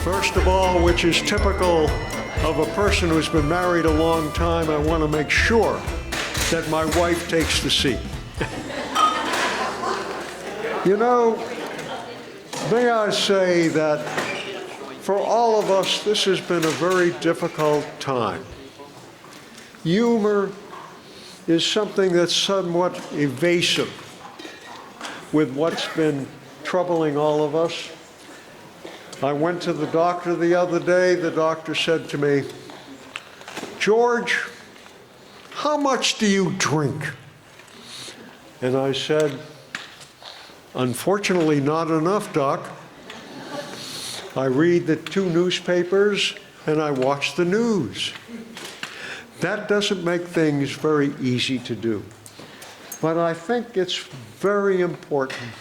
First of all, which is typical of a person who's been married a long time, I want to make sure that my wife takes the seat. You know, may I say that for all of us, this has been a very difficult time. Humor is something that's somewhat evasive with what's been troubling all of us. I went to the doctor the other day. The doctor said to me, "George, how much do you drink?" And I said, "Unfortunately, not enough, Doc. I read the 2 newspapers and I watch the news." That doesn't make things very easy to do. But I think it's very important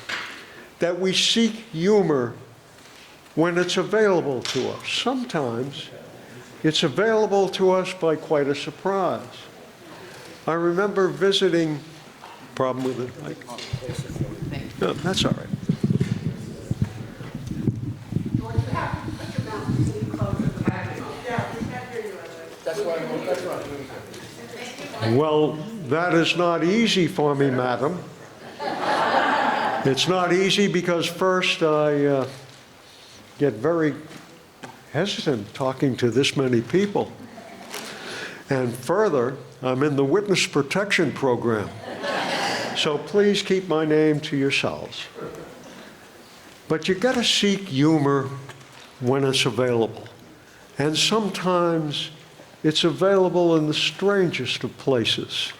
that we seek humor when it's available to us. Sometimes it's available to us by quite a surprise. I remember visiting, problem with it, Mike? No, that's all right. Well, that is not easy for me, madam. It's not easy because first I get very hesitant talking to this many people. And further, I'm in the witness protection program. So please keep my name to yourselves. But you gotta seek humor when it's available. And sometimes it's available in the strangest of places.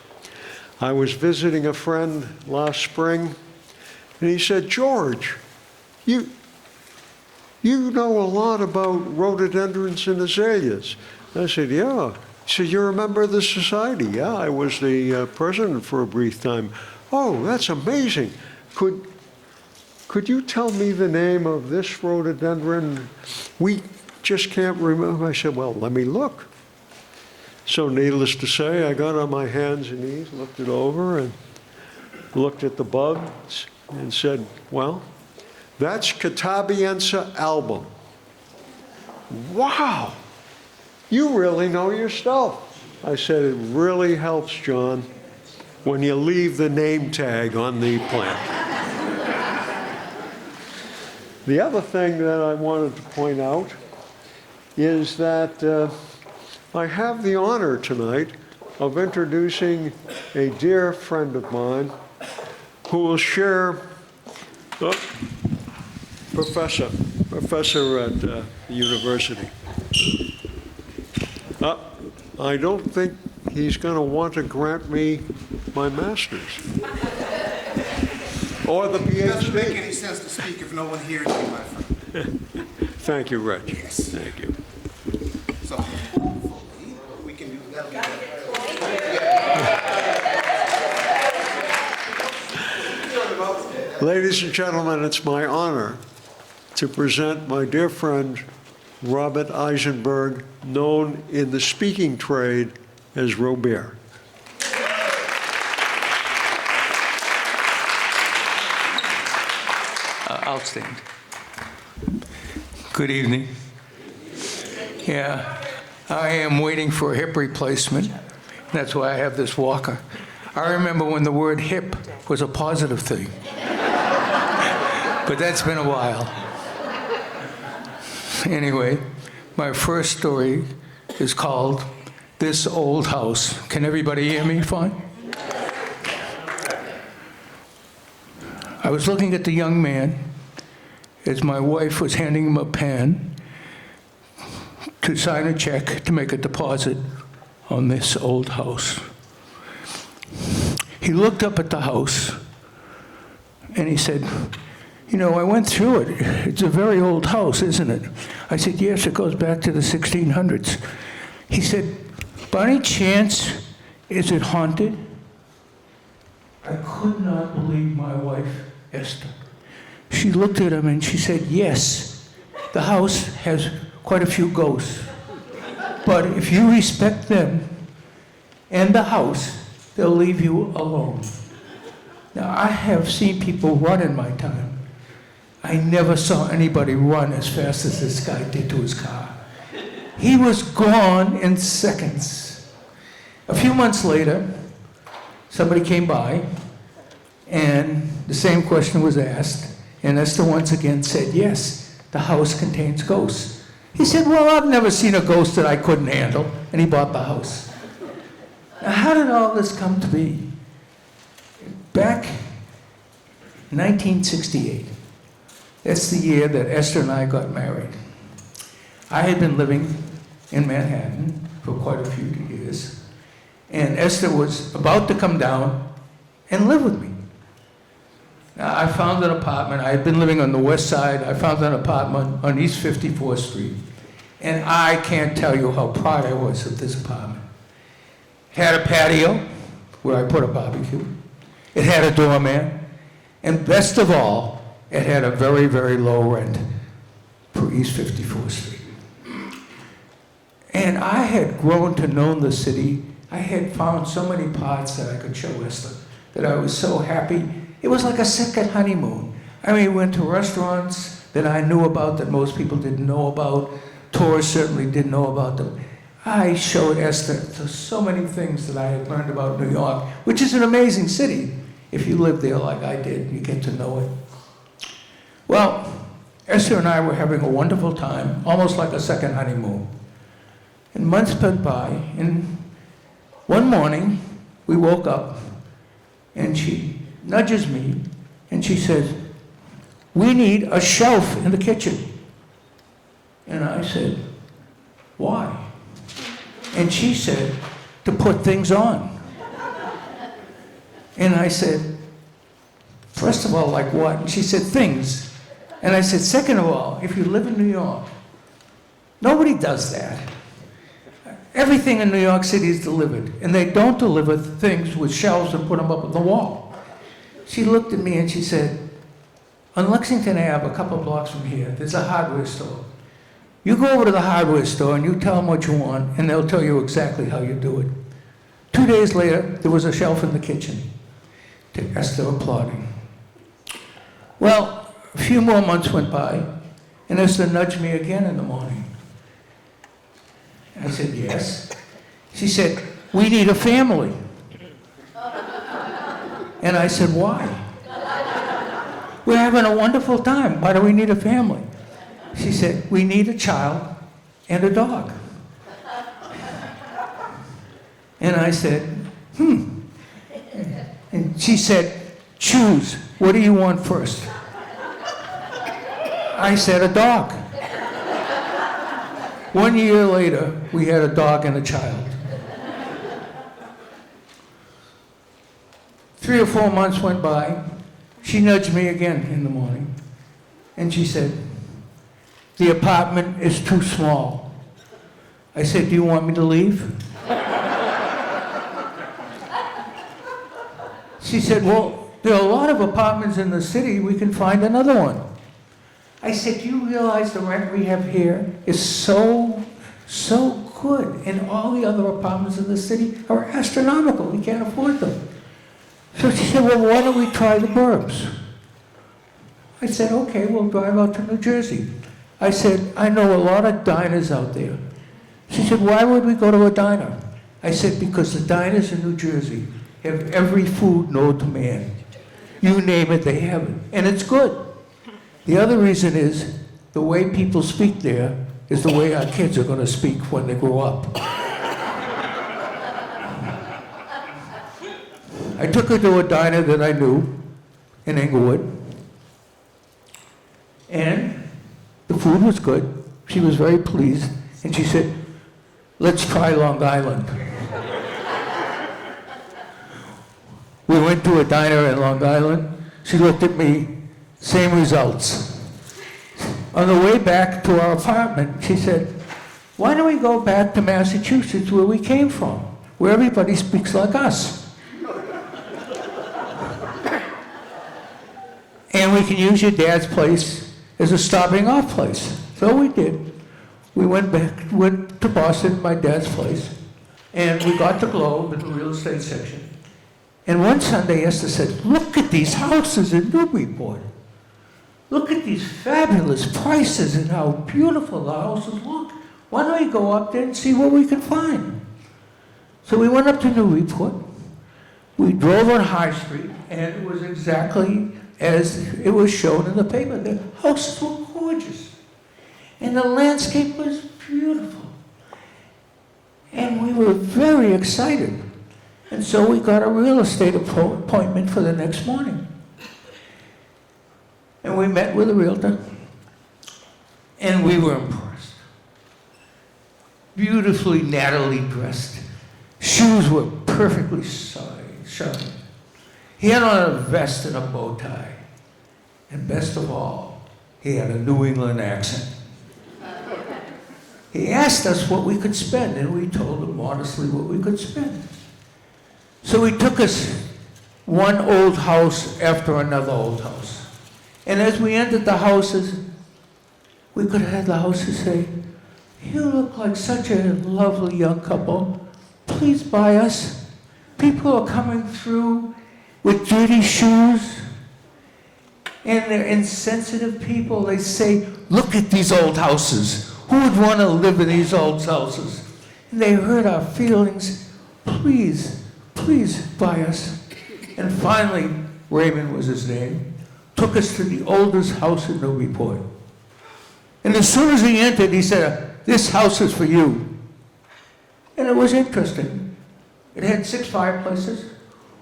I was visiting a friend last spring, and he said, "George, you know a lot about rhododendrons and azaleas." I said, "Yeah." He said, "You're a member of the society?" "Yeah, I was the president for a brief time." "Oh, that's amazing. Could you tell me the name of this rhododendron? We just can't remember." I said, "Well, let me look." So needless to say, I got on my hands and knees, looked it over, and looked at the buds and said, "Well, that's Catabiense album." "Wow, you really know your stuff." I said, "It really helps, John, when you leave the name tag on the plant." The other thing that I wanted to point out is that I have the honor tonight of introducing a dear friend of mine who will share, professor at the university. I don't think he's going to want to grant me my master's or the PhD. It doesn't make any sense to speak if no one hears you, my friend. Thank you, Reg. Yes. Thank you. So hopefully we can do that. Ladies and gentlemen, it's my honor to present my dear friend, Robert Eisenberg, known in the speaking trade as Robert. I'll stand. Good evening. Yeah, I am waiting for a hip replacement. That's why I have this walker. I remember when the word hip was a positive thing. But that's been a while. Anyway, my first story is called This Old House. Can everybody hear me fine? I was looking at the young man as my wife was handing him a pen to sign a check to make a deposit on this old house. He looked up at the house and he said, "You know, I went through it. It's a very old house, isn't it?" I said, "Yes, it goes back to the 1600s. He said, "By any chance, is it haunted?" I could not believe my wife, Esther. She looked at him and she said, "Yes, the house has quite a few ghosts. But if you respect them and the house, they'll leave you alone." Now, I have seen people run in my time. I never saw anybody run as fast as this guy did to his car. He was gone in seconds. A few months later, somebody came by, and the same question was asked, and Esther once again said, yes, the house contains ghosts. He said, well, I've never seen a ghost that I couldn't handle, and he bought the house. Now, how did all this come to be? Back in 1968, that's the year that Esther and I got married. I had been living in Manhattan for quite a few years, and Esther was about to come down and live with me. Now, I found an apartment. I had been living on the west side. I found an apartment on East 54th Street, and I can't tell you how proud I was of this apartment. It had a patio where I put a barbecue. It had a doorman, and best of all, it had a very, very low rent for East 54th Street. And I had grown to know the city. I had found so many parts that I could show Esther that I was so happy. It was like a second honeymoon. I mean, we went to restaurants that I knew about that most people didn't know about. Tourists certainly didn't know about them. I showed Esther so many things that I had learned about New York, which is an amazing city. If you live there like I did, you get to know it. Well, Esther and I were having a wonderful time, almost like a second honeymoon. And months went by, and one morning we woke up, and she nudges me, and she says, we need a shelf in the kitchen. And I said, why? And she said, to put things on. And I said, first of all, like what? And she said, things. And I said, second of all, if you live in New York, nobody does that. Everything in New York City is delivered, and they don't deliver things with shelves and put them up on the wall. She looked at me and she said, on Lexington Ave, a couple blocks from here, there's a hardware store. You go over to the hardware store and you tell them what you want, and they'll tell you exactly how you do it. 2 days later, there was a shelf in the kitchen. To Esther applauding. Well, a few more months went by, and Esther nudged me again in the morning. I said, yes. She said, we need a family. And I said, why? We're having a wonderful time. Why do we need a family? She said, we need a child and a dog. And I said, And she said, choose. What do you want first? I said, a dog. 1 year later, we had a dog and a child. 3 or 4 months went by. She nudged me again in the morning, and she said, the apartment is too small. I said, do you want me to leave? She said, well, there are a lot of apartments in the city. We can find another one. I said, do you realize the rent we have here is so good, and all the other apartments in the city are astronomical. We can't afford them. So she said, well, why don't we try the burbs? I said, okay, we'll drive out to New Jersey. I said, I know a lot of diners out there. She said, why would we go to a diner? I said, because the diners in New Jersey have every food known to man. You name it, they have it. And it's good. The other reason is the way people speak there is the way our kids are going to speak when they grow up. I took her to a diner that I knew in Englewood, and the food was good. She was very pleased, and she said, let's try Long Island. We went to a diner in Long Island. She looked at me, same results. On the way back to our apartment, she said, why don't we go back to Massachusetts where we came from, where everybody speaks like us? And we can use your dad's place as a stopping off place. So we did. We went to Boston, my dad's place, and we got the Globe in the real estate section. And one Sunday, Esther said, look at these houses in Newburyport. look at these fabulous prices and how beautiful the houses look. Why don't we go up there and see what we can find? So we went up to Newburyport. We drove on High Street, and it was exactly as it was shown in the paper. The houses were gorgeous, and the landscape was beautiful. And we were very excited. And so we got a real estate appointment for the next morning. And we met with a realtor, and we were impressed. Beautifully Natalie dressed. Shoes were perfectly shined. He had on a vest and a bow tie. And best of all, he had a New England accent. He asked us what we could spend, and we told him modestly what we could spend. So he took us one old house after another old house. And as we entered the houses, we could have had the houses say, "You look like such a lovely young couple. Please buy us." People are coming through with dirty shoes, and they're insensitive people. They say, "Look at these old houses. Who would want to live in these old houses?" And they hurt our feelings. Please buy us. And finally, Raymond was his name, took us to the oldest house in Newburyport. And as soon as he entered, he said, "This house is for you." And it was interesting. It had 6 fireplaces.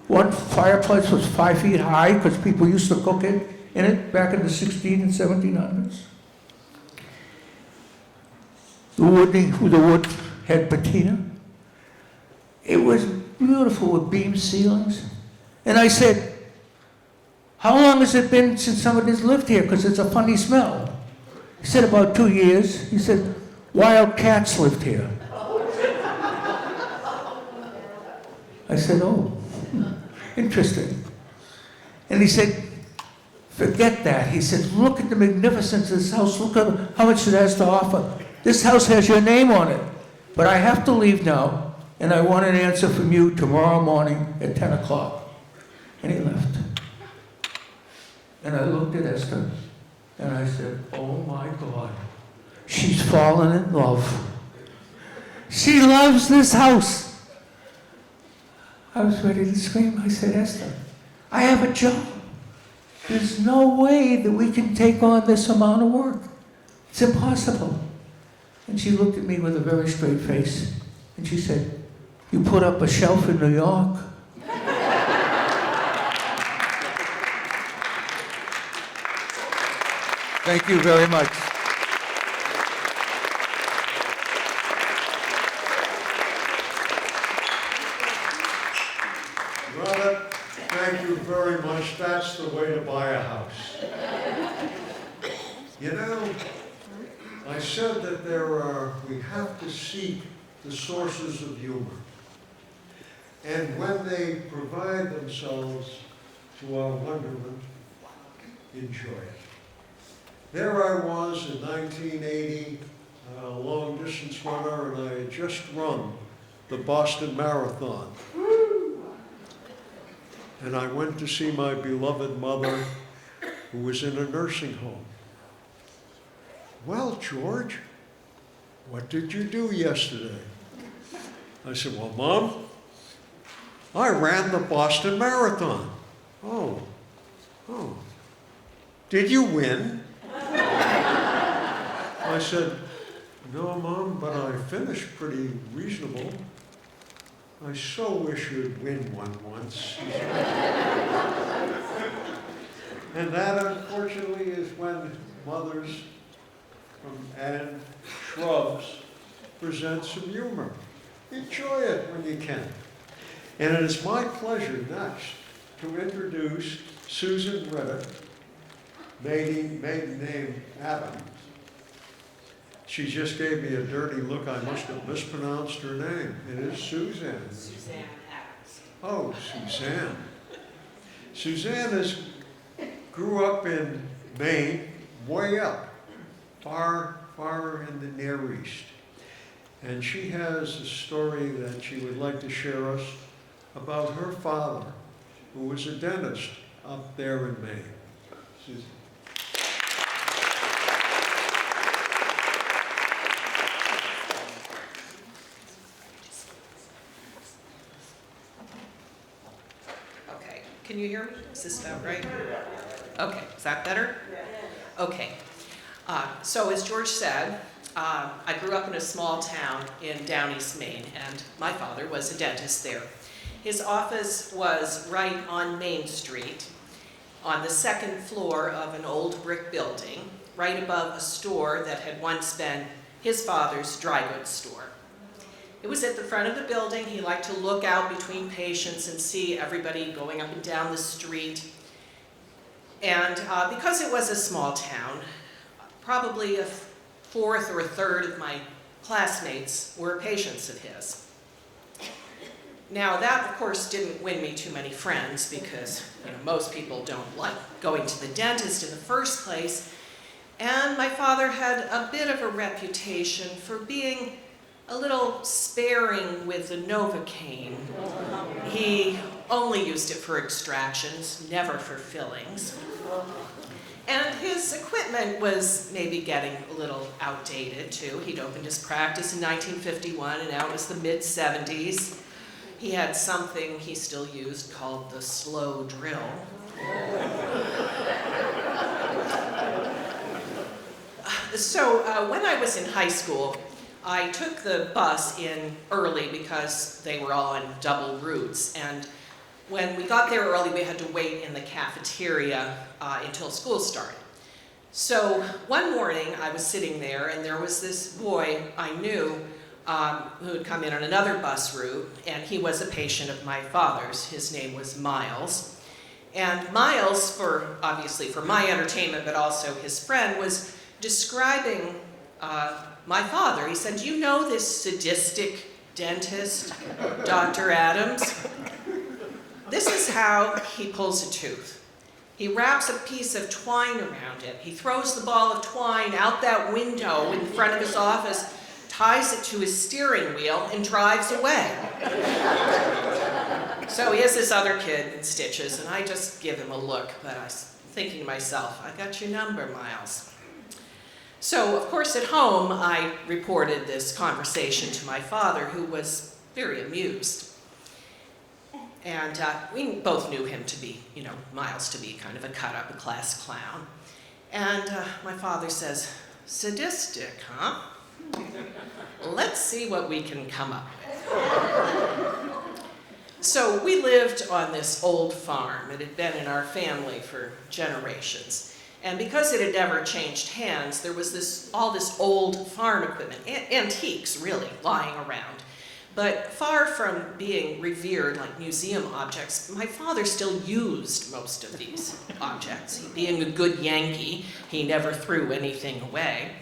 One fireplace was 5 feet high because people used to cook in it back in the 16 and 1700s. The wood had patina. It was beautiful with beam ceilings. And I said, "How long has it been since somebody's lived here? Because it's a funny smell." He said, "About 2 years." He said, "Wild cats lived here." I said, "Oh, interesting." And he said, "Forget that." He said, "Look at the magnificence of this house. Look at how much it has to offer. This house has your name on it. But I have to leave now, and I want an answer from you tomorrow morning at 10 o'clock. And he left. And I looked at Esther, and I said, "Oh my God, she's fallen in love. She loves this house." I was ready to scream. I said, "Esther, I have a job. There's no way that we can take on this amount of work. It's impossible." And she looked at me with a very straight face, and she said, "You put up a shelf in New York?" Thank you very much. Brother, thank you very much. That's the way to buy a house. You know, I said that we have to seek the sources of humor. And when they provide themselves to our wonderment, enjoy it. There I was in 1980, a long-distance runner, and I had just run the Boston Marathon. And I went to see my beloved mother, who was in a nursing home. "Well, George, what did you do yesterday?" I said, "Well, Mom, I ran the Boston Marathon." Oh. Did you win?" I said, "No, Mom, but I finished pretty reasonable. I so wish you'd win one once." And that, unfortunately, is when mothers and shrubs present some humor. Enjoy it when you can. And it is my pleasure next to introduce Susan Ritter, maiden name Adams. She just gave me a dirty look. I must have mispronounced her name. It is Suzanne. Suzanne Adams. Oh, Suzanne. Suzanne grew up in Maine, way up, far in the Near East. And she has a story that she would like to share us about her father, who was a dentist up there in Maine. Susan. Can you hear me? Is this about right? Okay, is that better? Okay. So as George said, I grew up in a small town in Down East Maine, and my father was a dentist there. His office was right on Main Street, on the second floor of an old brick building, right above a store that had once been his father's dry goods store. It was at the front of the building. He liked to look out between patients and see everybody going up and down the street. And because it was a small town, probably a fourth or a third of my classmates were patients of his. Now that, of course, didn't win me too many friends because most people don't like going to the dentist in the first place. And my father had a bit of a reputation for being a little sparing with the Novocaine. He only used it for extractions, never for fillings. And his equipment was maybe getting a little outdated too. He'd opened his practice in 1951 and now it was the mid-70s. He had something he still used called the slow drill. So when I was in high school, I took the bus in early because they were all on double routes. And when we got there early, we had to wait in the cafeteria until school started. So one morning, I was sitting there, and there was this boy I knew who had come in on another bus route, and he was a patient of my father's. His name was Miles. And Miles, obviously for my entertainment, but also his friend, was describing my father. He said, "Do you know this sadistic dentist, Dr. Adams? This is how he pulls a tooth. He wraps a piece of twine around it. He throws the ball of twine out that window in front of his office, ties it to his steering wheel, and drives away." So he has this other kid in stitches, and I just give him a look, but I was thinking to myself, I got your number, Miles. So, of course, at home, I reported this conversation to my father, who was very amused. And we both knew him to be, Miles to be kind of a cut-up, a class clown. And my father says, "Sadistic, huh? Let's see what we can come up with." So we lived on this old farm. It had been in our family for generations. And because it had never changed hands, there was all this old farm equipment, antiques really, lying around. But far from being revered like museum objects, my father still used most of these objects. Being a good Yankee, he never threw anything away.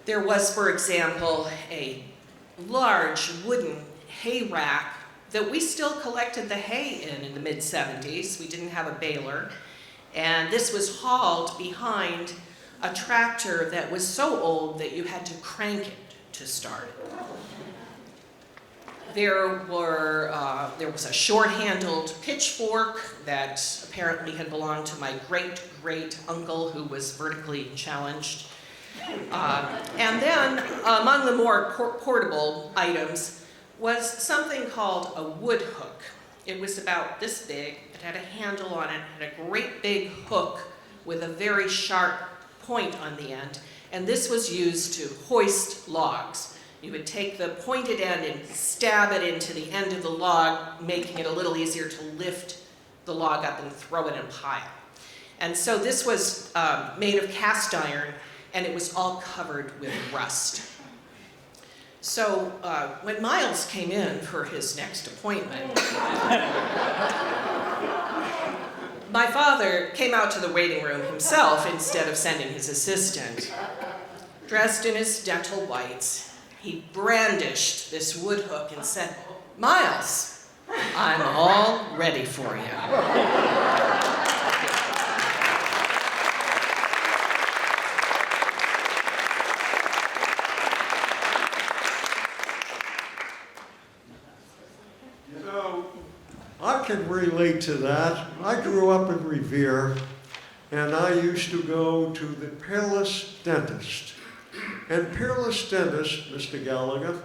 There was, for example, a large wooden hay rack that we still collected the hay in the mid-70s. We didn't have a baler. And this was hauled behind a tractor that was so old that you had to crank it to start it. There was a short-handled pitchfork that apparently had belonged to my great-great-uncle who was vertically challenged. And then among the more portable items was something called a wood hook. It was about this big. It had a handle on it, had a great big hook with a very sharp point on the end, and this was used to hoist logs. You would take the pointed end and stab it into the end of the log, making it a little easier to lift the log up and throw it in a pile. And so this was made of cast iron, and it was all covered with rust. So when Miles came in for his next appointment, my father came out to the waiting room himself instead of sending his assistant. Dressed in his dental whites, he brandished this wood hook and said, "Miles, I'm all ready for you." I can relate to that. I grew up in Revere, and I used to go to the Peerless Dentist. And Peerless Dentist, Mr. Gallagher,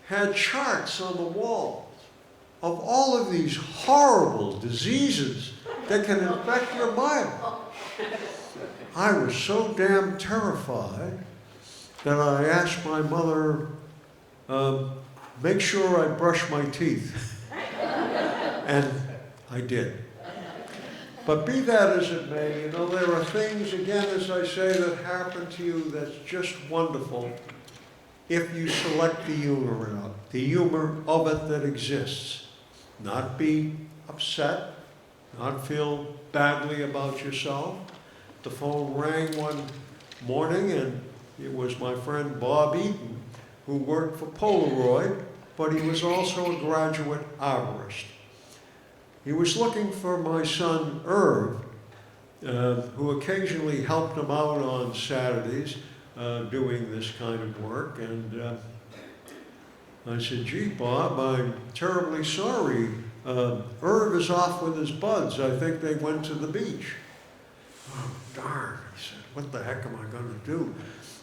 had charts on the wall of all of these horrible diseases that can infect your body. I was so damn terrified that I asked my mother, make sure I brush my teeth. And I did. But be that as it may, you know, there are things, again, as I say, that happen to you that's just wonderful if you select the humor in it, the humor of it that exists. Not be upset, not feel badly about yourself. The phone rang one morning and it was my friend Bob Eaton, who worked for Polaroid, but he was also a graduate arborist. He was looking for my son Irv, who occasionally helped him out on Saturdays doing this kind of work. And I said, gee, Bob, I'm terribly sorry. Irv is off with his buds. I think they went to the beach. Oh, darn. I said, what the heck am I going to do?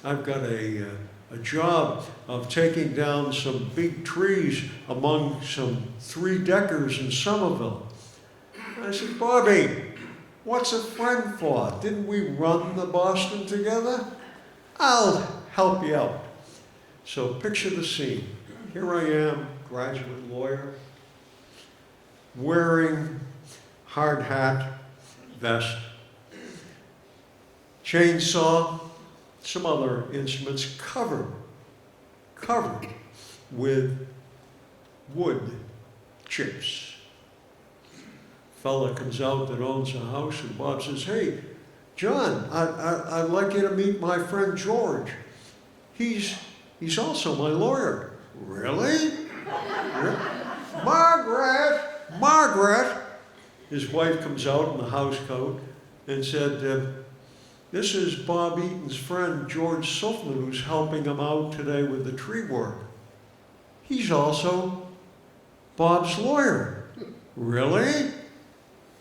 I've got a job of taking down some big trees among some three-deckers in Somerville. I said, Bobby, what's a friend for? Didn't we run the Boston together? I'll help you out. So picture the scene. Here I am, graduate lawyer, wearing hard hat, vest, chainsaw, some other instruments covered with wood chips. Fella comes out that owns a house and Bob says, hey, John, I'd like you to meet my friend George. He's also my lawyer. Really? Margaret! His wife comes out in the house coat and said, this is Bob Eaton's friend, George Sulfman, who's helping him out today with the tree work. He's also Bob's lawyer. Really?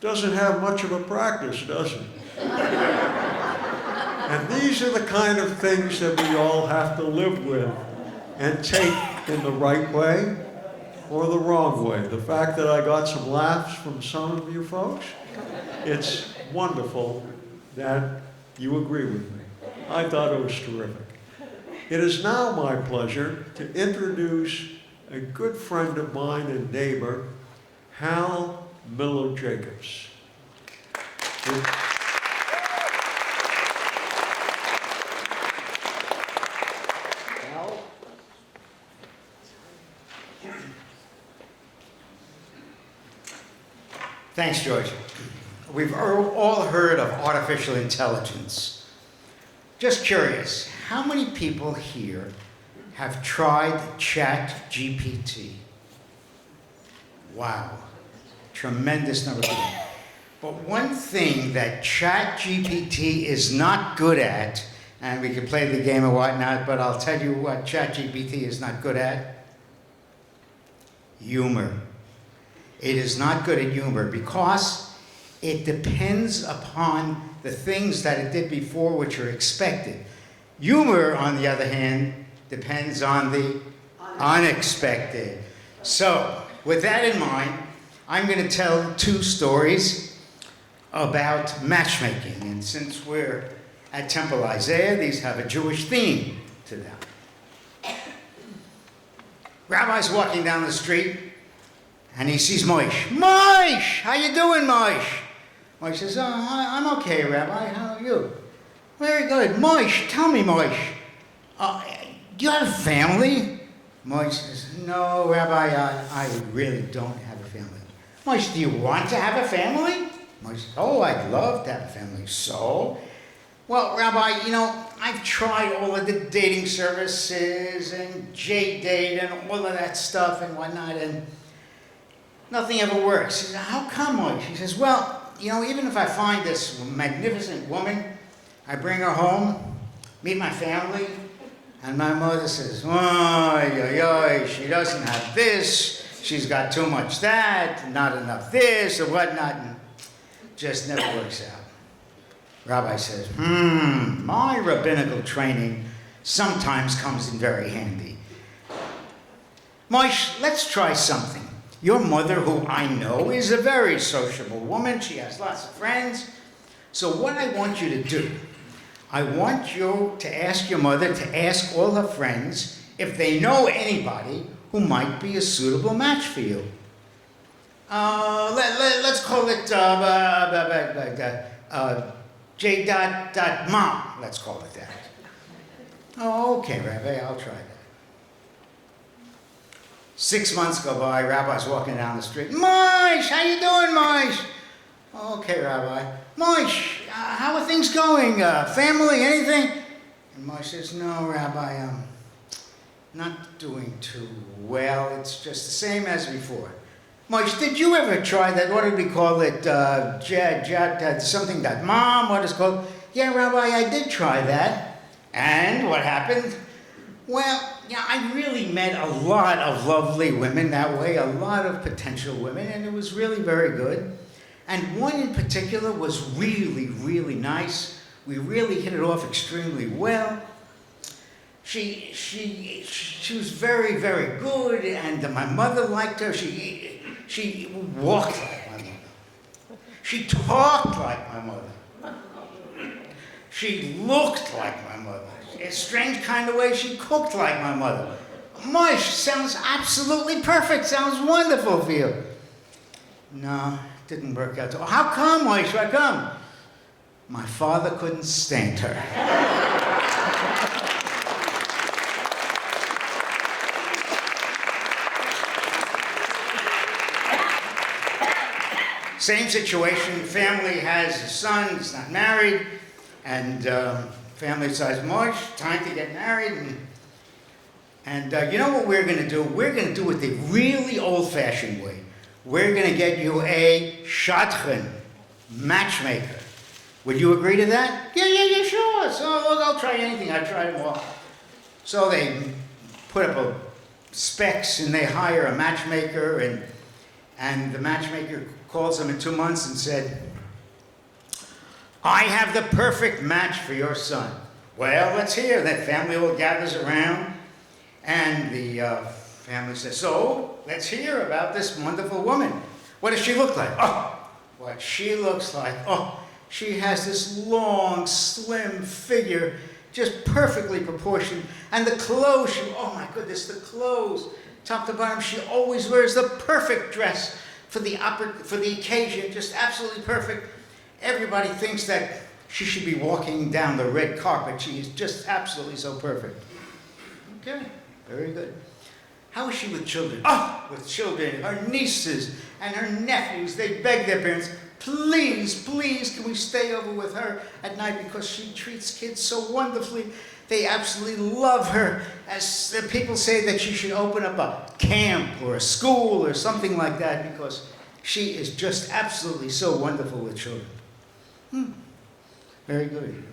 Doesn't have much of a practice, does he? And these are the kind of things that we all have to live with and take in the right way or the wrong way. The fact that I got some laughs from some of you folks, it's wonderful that you agree with me. I thought it was terrific. It is now my pleasure to introduce a good friend of mine and neighbor, Hal Miller Jacobs. Thanks, George. We've all heard of artificial intelligence. Just curious, how many people here have tried ChatGPT? Wow, tremendous number of people. But one thing that ChatGPT is not good at, and we can play the game or whatnot, but I'll tell you what ChatGPT is not good at: humor. It is not good at humor because it depends upon the things that it did before, which are expected. Humor, on the other hand, depends on the unexpected. So, with that in mind, I'm going to tell two stories about matchmaking. And since we're at Temple Isaiah, these have a Jewish theme to them. Rabbi's walking down the street, and he sees Moish. Moish! How you doing, Moish? Moish says, oh, I'm okay, Rabbi. How are you? Very good. Moish, tell me, Moish, do you have a family? Moish says, no, Rabbi, I really don't have a family. Moish, do you want to have a family? Moish says, oh, I'd love to have a family. So? Well, Rabbi, you know, I've tried all of the dating services and J-Date and all of that stuff and whatnot, and nothing ever works. He says, how come, Moish? He says, well, you know, even if I find this magnificent woman, I bring her home, meet my family, and my mother says, oh, she doesn't have this, she's got too much that, not enough this, or whatnot, and just never works out. Rabbi says, my rabbinical training sometimes comes in very handy. Moish, let's try something. Your mother, who I know, is a very sociable woman. She has lots of friends. So what I want you to do, I want you to ask your mother to ask all her friends if they know anybody who might be a suitable match for you. Let's call it J.Mom. Let's call it that. Oh, okay, Rabbi, I'll try that. 6 months go by, Rabbi's walking down the street. Moish, how you doing, Moish? Okay, Rabbi. Moish, how are things going? Family, anything? And Moish says, no, Rabbi, I'm not doing too well. It's just the same as before. Moish, did you ever try that? What did we call it? Something that mom, what is it called? Yeah, Rabbi, I did try that. And what happened? Well, yeah, I really met a lot of lovely women that way, a lot of potential women, and it was really very good. And one in particular was really, really nice. We really hit it off extremely well. She was very, very good, and my mother liked her. She walked like my mother. She talked like my mother. She looked like my mother. In a strange kind of way, she cooked like my mother. Moish, sounds absolutely perfect. Sounds wonderful for you. No, it didn't work out. How come, Moish? How come? My father couldn't stand her. Same situation. Family has a son. He's not married. And family decides, Moish, time to get married. And you know what we're going to do? We're going to do it the really old-fashioned way. We're going to get you a shadchan, matchmaker. Would you agree to that? Yeah, sure. So look, I'll try anything. I tried them all. So they put up a specs and they hire a matchmaker, and the matchmaker calls them in 2 months and said, I have the perfect match for your son. Well, let's hear. That family all gathers around, and the family says, so, let's hear about this wonderful woman. What does she look like? Oh, what she looks like. Oh, she has this long, slim figure, just perfectly proportioned. And the clothes, oh my goodness, the clothes, top to bottom, she always wears the perfect dress for the occasion, just absolutely perfect. Everybody thinks that she should be walking down the red carpet. She is just absolutely so perfect. Okay, very good. How is she with children? Oh, with children, her nieces and her nephews. They beg their parents, please, please, can we stay over with her at night because she treats kids so wonderfully. They absolutely love her. As people say that she should open up a camp or a school or something like that because she is just absolutely so wonderful with children. Very good.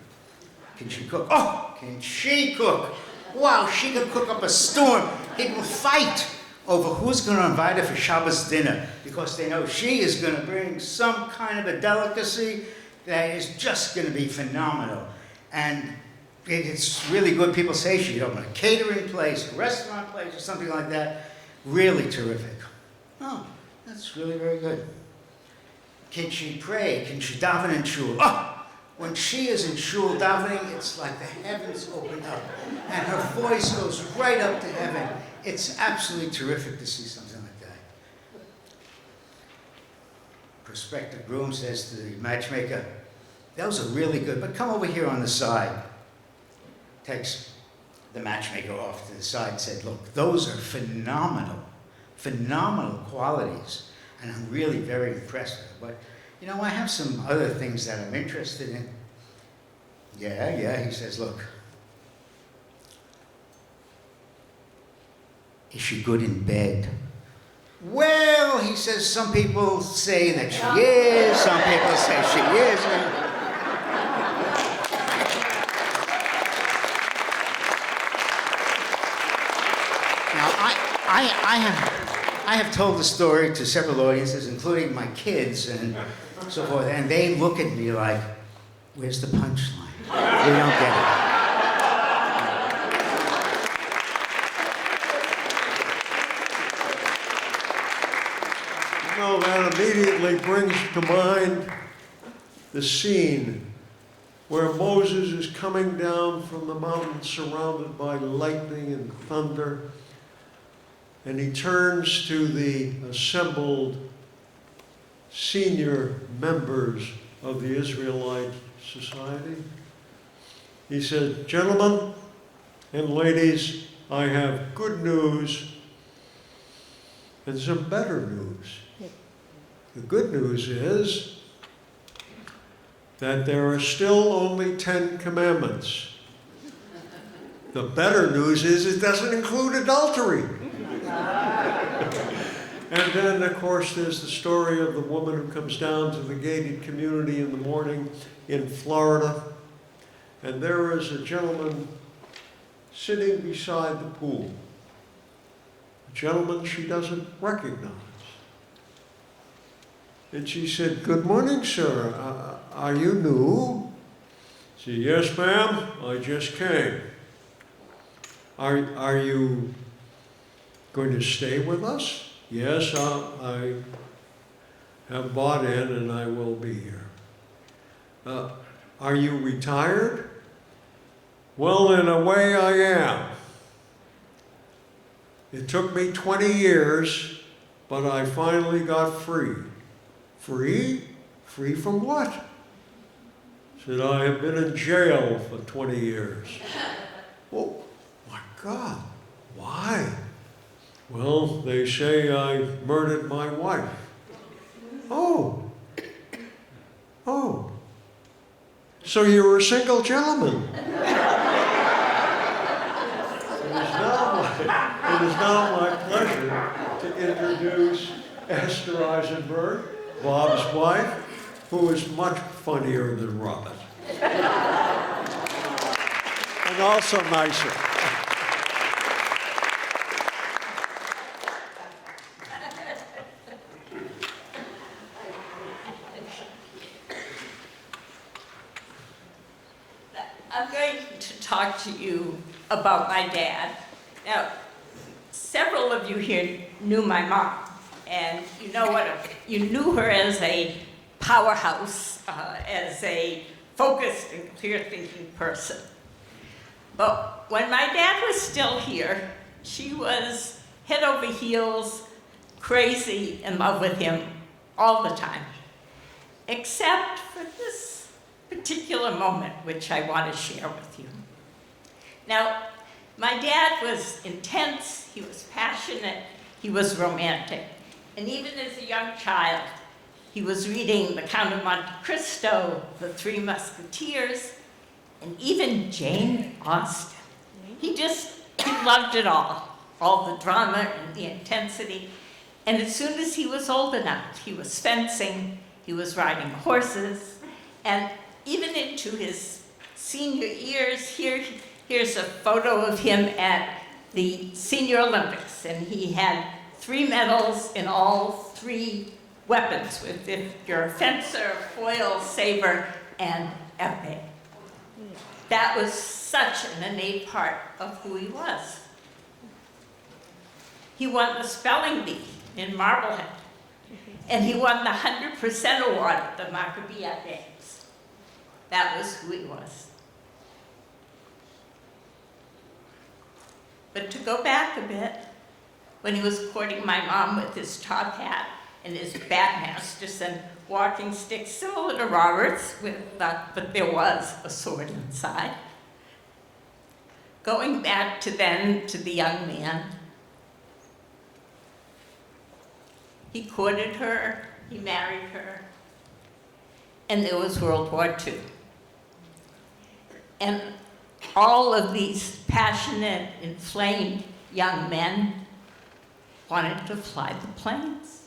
Can she cook? Oh, can she cook? Wow, she can cook up a storm. People fight over who's going to invite her for Shabbos dinner because they know she is going to bring some kind of a delicacy that is just going to be phenomenal. And it's really good. People say she should open a catering place, a restaurant place, or something like that. Really terrific. Oh, that's really very good. Can she pray? Can she daven in shul? Oh, when she is in shul davening, it's like the heavens open up, and her voice goes right up to heaven. It's absolutely terrific to see something like that. Prospective groom says to the matchmaker, those are really good, but come over here on the side. Takes the matchmaker off to the side and said, look, those are phenomenal qualities. And I'm really very impressed with it. But, you know, I have some other things that I'm interested in. Yeah, he says, look. Is she good in bed? Well, he says, some people say that she is, some people say she isn't. Now, I have told the story to several audiences, including my kids and so forth, and they look at me like, where's the punchline? They don't get it. that immediately brings to mind the scene where Moses is coming down from the mountain surrounded by lightning and thunder, and he turns to the assembled senior members of the Israelite society. He said, "Gentlemen and ladies, I have good news and some better news. The good news is that there are still only 10 commandments. The better news is it doesn't include adultery." And then, of course, there's the story of the woman who comes down to the gated community in the morning in Florida, and there is a gentleman sitting beside the pool, a gentleman she doesn't recognize. And she said, "Good morning, sir. Are you new?" She said, "Yes, ma'am, I just came. Are you going to stay with us?" "Yes, I have bought in and I will be here." "Are you retired?" "Well, in a way I am. It took me 20 years, but I finally got free." "Free? Free from what?" Said, "I have been in jail for 20 years. "Oh, my God, why?" "Well, they say I murdered my wife." Oh. So you were a single gentleman. It is now my pleasure to introduce Esther Eisenberg, Bob's wife, who is much funnier than Robert. And also nicer. I'm going to talk to you about my dad. Now, several of you here knew my mom, and you knew her as a powerhouse, as a focused and clear-thinking person. But when my dad was still here, she was head over heels, crazy in love with him all the time, except for this particular moment, which I want to share with you. Now, my dad was intense, he was passionate, he was romantic. And even as a young child, he was reading The Count of Monte Cristo, The Three Musketeers, and even Jane Austen. He loved it all the drama and the intensity. And as soon as he was old enough, he was fencing, he was riding horses, and even into his senior years, here's a photo of him at the Senior Olympics, and he had 3 medals in all 3 weapons, if you're a fencer, foil, saber, and épée. That was such an innate part of who he was. He won the spelling bee in Marblehead, and he won the 100% award at the Maccabiah Games. That was who he was. But to go back a bit, when he was courting my mom with his top hat and his bat Masterson walking stick, similar to Robert's, but there was a sword inside. Going back to the young man, he courted her, he married her, and there was World War II. And all of these passionate, inflamed young men wanted to fly the planes.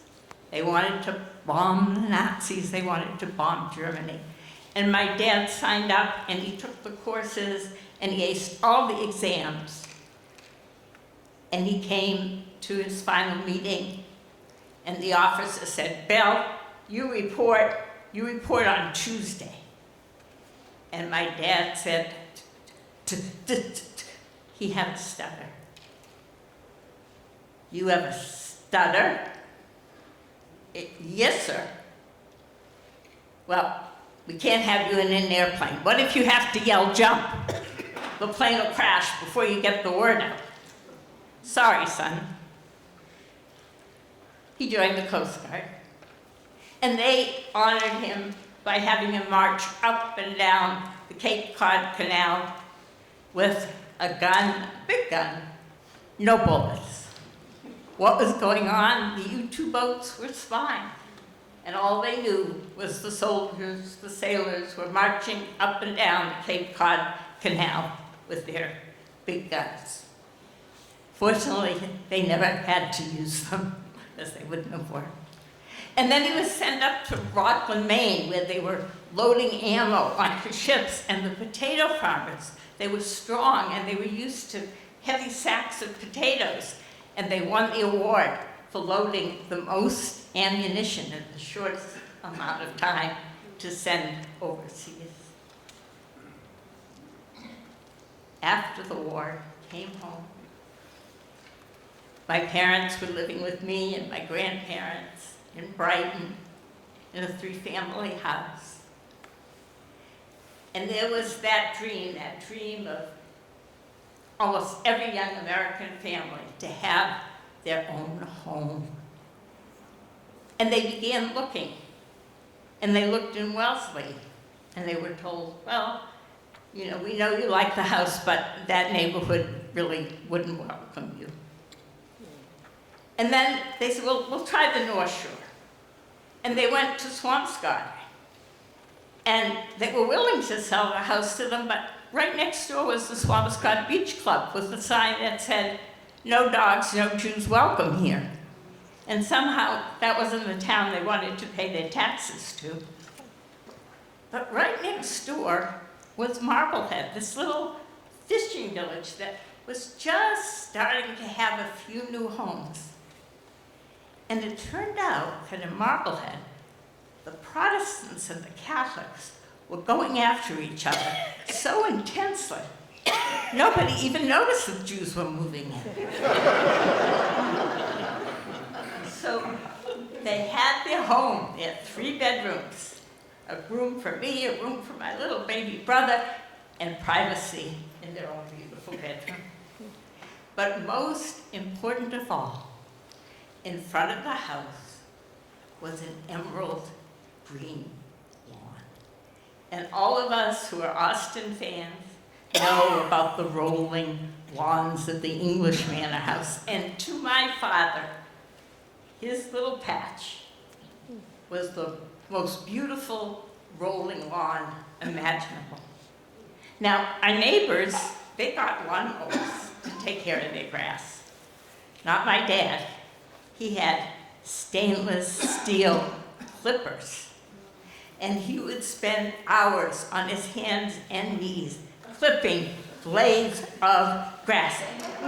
They wanted to bomb the Nazis. They wanted to bomb Germany. And my dad signed up, and he took the courses, and he aced all the exams. And he came to his final meeting, and the officer said, "Bell, you report on Tuesday." And my dad said, he had a stutter. "You have a stutter?" Yes, sir. Well, we can't have you in an airplane. What if you have to yell jump? The plane will crash before you get the word out. Sorry, son. He joined the Coast Guard. And they honored him by having him march up and down the Cape Cod Canal with a gun, a big gun, no bullets. What was going on? The U-2 boats were spying. And all they knew was the soldiers, the sailors were marching up and down the Cape Cod Canal with their big guns. Fortunately, they never had to use them, as they wouldn't have worked. And then he was sent up to Rockland, Maine, where they were loading ammo onto ships, and the potato farmers, they were strong and they were used to heavy sacks of potatoes, and they won the award for loading the most ammunition in the shortest amount of time to send overseas. After the war, came home. My parents were living with me and my grandparents in Brighton in a 3-family house. And there was that dream of almost every young American family to have their own home. And they began looking, and they looked in Wellesley, and they were told, well, you know, we know you like the house, but that neighborhood really wouldn't welcome you. And then they said, well, we'll try the North Shore. And they went to Swampscott. And they were willing to sell the house to them, but right next door was the Swampscott Beach Club with a sign that said, no dogs, no Jews welcome here. And somehow that wasn't the town they wanted to pay their taxes to. But right next door was Marblehead, this little fishing village that was just starting to have a few new homes. And it turned out that in Marblehead, the Protestants and the Catholics were going after each other so intensely, nobody even noticed the Jews were moving in. So they had their home. They had 3 bedrooms, a room for me, a room for my little baby brother, and privacy in their own beautiful bedroom. But most important of all, in front of the house was an emerald green lawn. And all of us who are Austin fans know about the rolling lawns of the English Manor House. And to my father, his little patch was the most beautiful rolling lawn imaginable. Now, our neighbors, they got lawnmowers to take care of their grass. Not my dad. He had stainless steel clippers. And he would spend hours on his hands and knees clipping blades of grass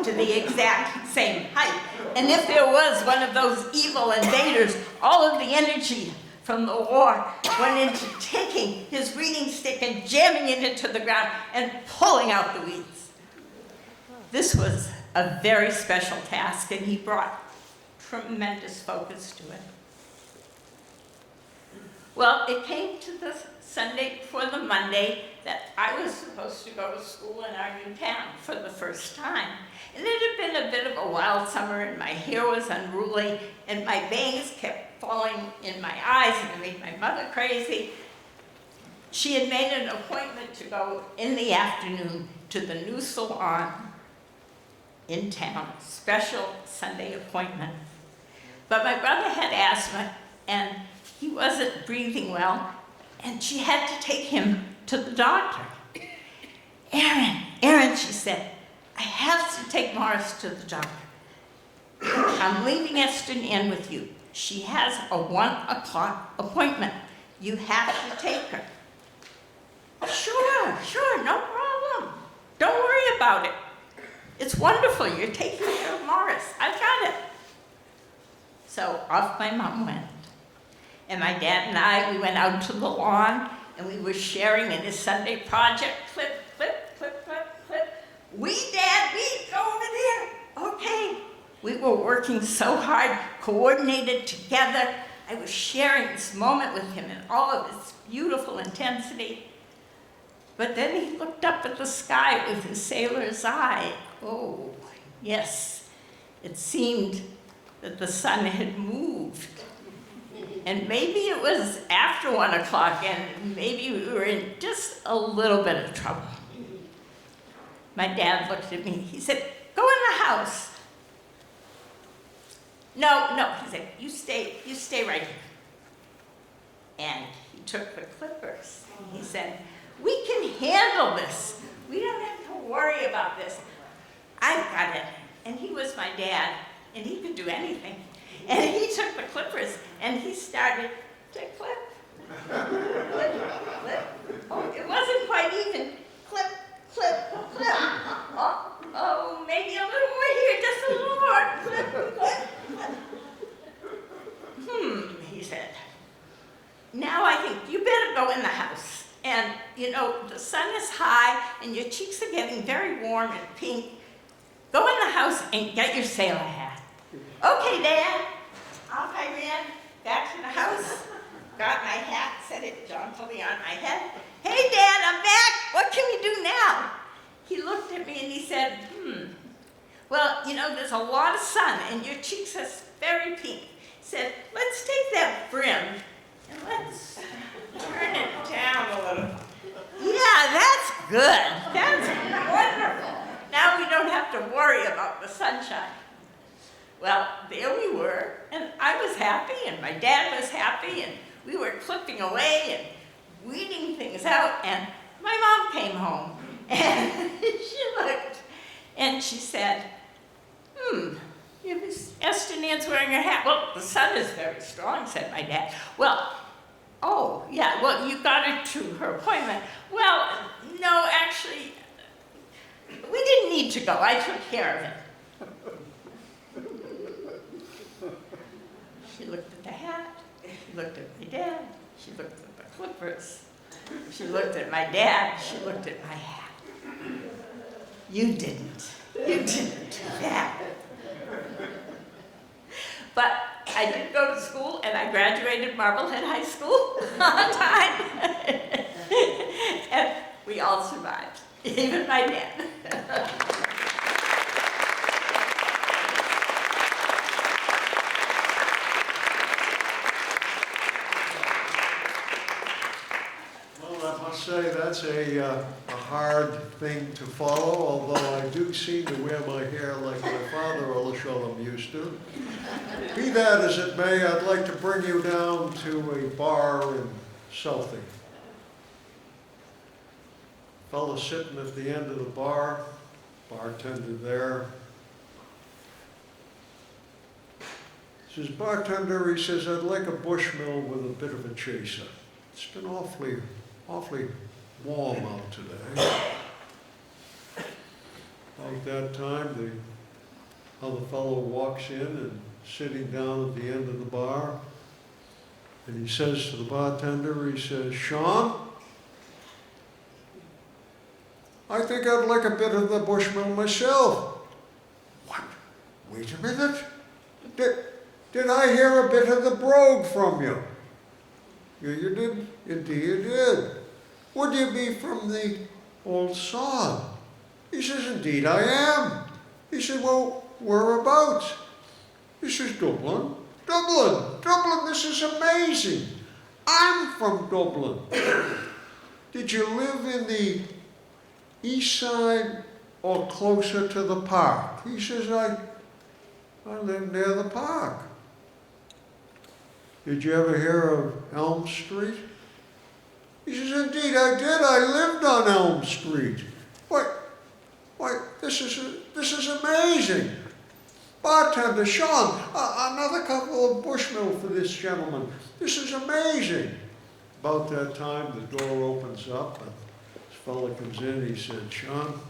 to the exact same height. And if there was one of those evil invaders, all of the energy from the war went into taking his reading stick and jamming it into the ground and pulling out the weeds. This was a very special task, and he brought tremendous focus to it. Well, it came to the Sunday before the Monday that I was supposed to go to school in our new town for the first time. And it had been a bit of a wild summer, and my hair was unruly, and my bangs kept falling in my eyes, and it made my mother crazy. She had made an appointment to go in the afternoon to the new salon in town, special Sunday appointment. But my brother had asthma, and he wasn't breathing well, and she had to take him to the doctor. Aaron, she said, I have to take Morris to the doctor. I'm leaving Esther Ann with you. She has a 1 o'clock appointment. You have to take her. Sure, no problem. Don't worry about it. It's wonderful. You're taking care of Morris. I got it. So off my mom went. And my dad and I, we went out to the lawn, and we were sharing in his Sunday project. Clip, clip, clip, clip, clip. Dad, go over there. Okay. We were working so hard, coordinated together. I was sharing this moment with him in all of its beautiful intensity. But then he looked up at the sky with his sailor's eye. Oh, yes, it seemed that the sun had moved. And maybe it was after 1 o'clock and maybe we were in just a little bit of trouble. My dad looked at me, he said, "Go in the house." No, he said, you stay right here. And he took the clippers and he said, "We can handle this. We don't have to worry about this. I've got it." And he was my dad, and he could do anything. And he took the clippers, and he started to clip. Clip, clip. Oh, it wasn't quite even. Clip, clip, clip. Oh, maybe a little more here, just a little more. Clip, clip, clip. He said. "Now I think you better go in the house. And, you know, the sun is high, and your cheeks are getting very warm and pink. Go in the house and get your sailor hat." "Okay, Dad." Off I ran back to the house, got my hat, set it jauntily on my head. "Hey, Dad, I'm back. What can we do now?" He looked at me and he said, "Well, you know, there's a lot of sun and your cheeks are very pink." He said, "Let's take that brim and let's turn it down a little." "Yeah, that's good. That's wonderful. Now we don't have to worry about the sunshine." Well, there we were, and I was happy, and my dad was happy, and we were clipping away and weeding things out, and my mom came home, and she looked, and she said, "Esther Nan's wearing her hat." "Well, the sun is very strong," said my dad. "Well, oh, yeah, well, you got her to her appointment." "Well, no, actually, we didn't need to go. I took care of it." She looked at the hat, she looked at my dad, she looked at the clippers, she looked at my dad, she looked at my hat. You didn't do that." But I did go to school and I graduated Marblehead High School on time. And we all survived, even my dad. Well, I must say that's a hard thing to follow, although I do seem to wear my hair like my father Olasholam used to. Be that as it may, I'd like to bring you down to a bar in Southie. Fellow sitting at the end of the bar, bartender there. Says, "Bartender," he says, "I'd like a Bushmill with a bit of a chaser. It's been awfully warm out today." About that time, the other fellow walks in and sitting down at the end of the bar, and he says to the bartender, he says, "Sean, I think I'd like a bit of the Bushmill myself." "What? Wait a minute. Did I hear a bit of the brogue from you?" "Yeah, you did. Indeed you did. Would you be from the old sod?" He says, "Indeed I am." He said, "Well, whereabouts?" He says, "Dublin." Dublin, this is amazing. I'm from Dublin." "Did you live in the east side or closer to the park?" He says, I live near the park." "Did you ever hear of Elm Street?" He says, "Indeed I did. I lived on Elm Street." Why, this is amazing. Bartender, "Sean, another couple of Bushmill for this gentleman. This is amazing." About that time, the door opens up, and this fella comes in. He said, "Sean,"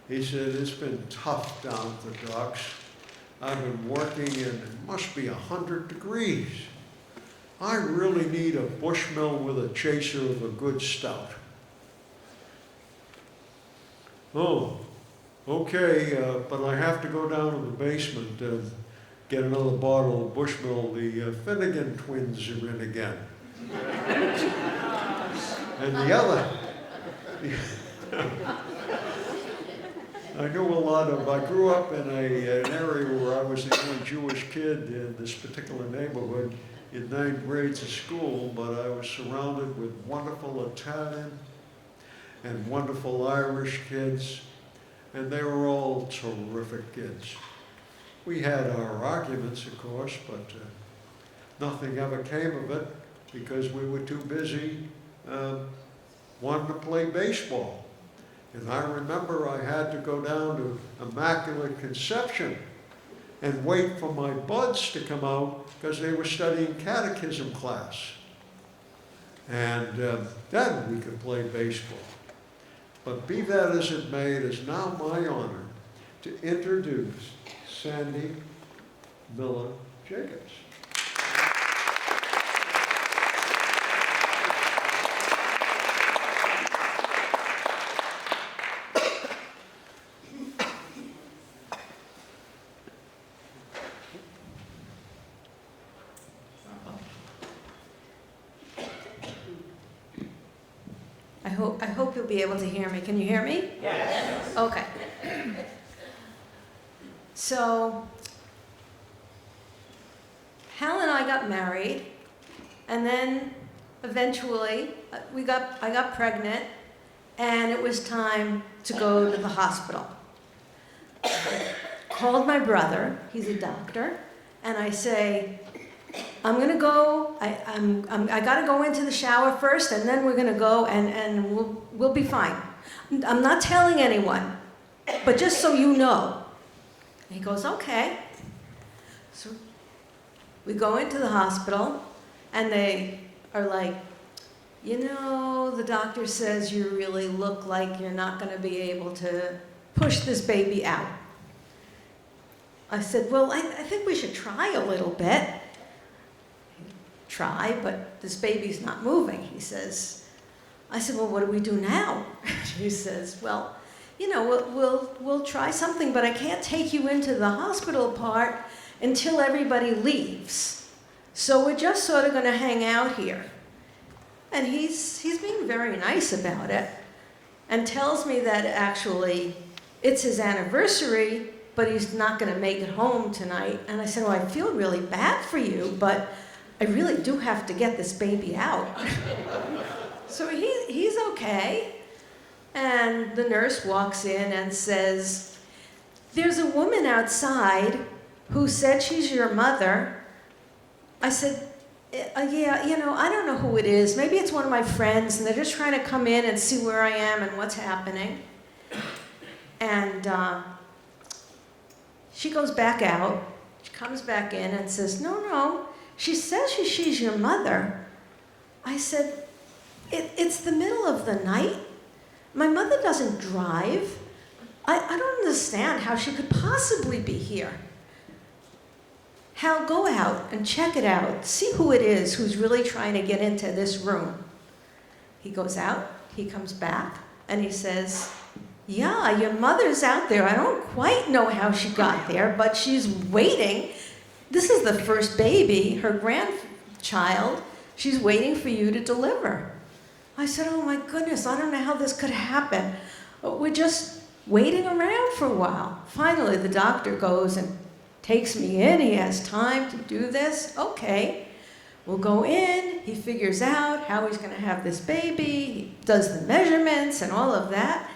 he said, "it's been tough down at the docks. I've been working and it must be 100 degrees. I really need a Bushmill with a chaser of a good stout." "Oh, okay, but I have to go down to the basement. get another bottle of Bushmill, the Finnegan twins are in again. And the other, I grew up in an area where I was the only Jewish kid in this particular neighborhood in 9 grades of school, but I was surrounded with wonderful Italian and wonderful Irish kids, and they were all terrific kids. We had our arguments, of course, but nothing ever came of it because we were too busy wanting to play baseball. And I remember I had to go down to Immaculate Conception and wait for my buds to come out because they were studying catechism class. And then we could play baseball. But be that as it may, it is now my honor to introduce Sandy Miller Jacobs. I hope you'll be able to hear me. Can you hear me? Yes. Okay. So, Hal and I got married, and then eventually I got pregnant, and it was time to go to the hospital. I called my brother, he's a doctor, and I say, I'm gonna go, I gotta go into the shower first, and then we're gonna go and we'll be fine. I'm not telling anyone, but just so you know. And he goes, okay. So we go into the hospital, and they are like, you know, the doctor says you really look like you're not gonna be able to push this baby out. I said, well, I think we should try a little bit. Try, but this baby's not moving, he says. I said, well, what do we do now? He says, well, you know, we'll try something, but I can't take you into the hospital part until everybody leaves. So we're just sort of gonna hang out here. And he's being very nice about it and tells me that actually it's his anniversary, but he's not gonna make it home tonight. And I said, well, I feel really bad for you, but I really do have to get this baby out. So he's okay. And the nurse walks in and says, there's a woman outside who said she's your mother. I said, yeah, you know, I don't know who it is. Maybe it's one of my friends, and they're just trying to come in and see where I am and what's happening. And she goes back out. She comes back in and says, no. She says she's your mother. I said, it's the middle of the night. My mother doesn't drive. I don't understand how she could possibly be here. Hal, go out and check it out. See who it is who's really trying to get into this room. He goes out, he comes back, and he says, yeah, your mother's out there. I don't quite know how she got there, but she's waiting. This is the first baby, her grandchild. She's waiting for you to deliver. I said, oh my goodness, I don't know how this could happen. We're just waiting around for a while. Finally, the doctor goes and takes me in. He has time to do this. Okay, we'll go in. He figures out how he's going to have this baby. He does the measurements and all of that.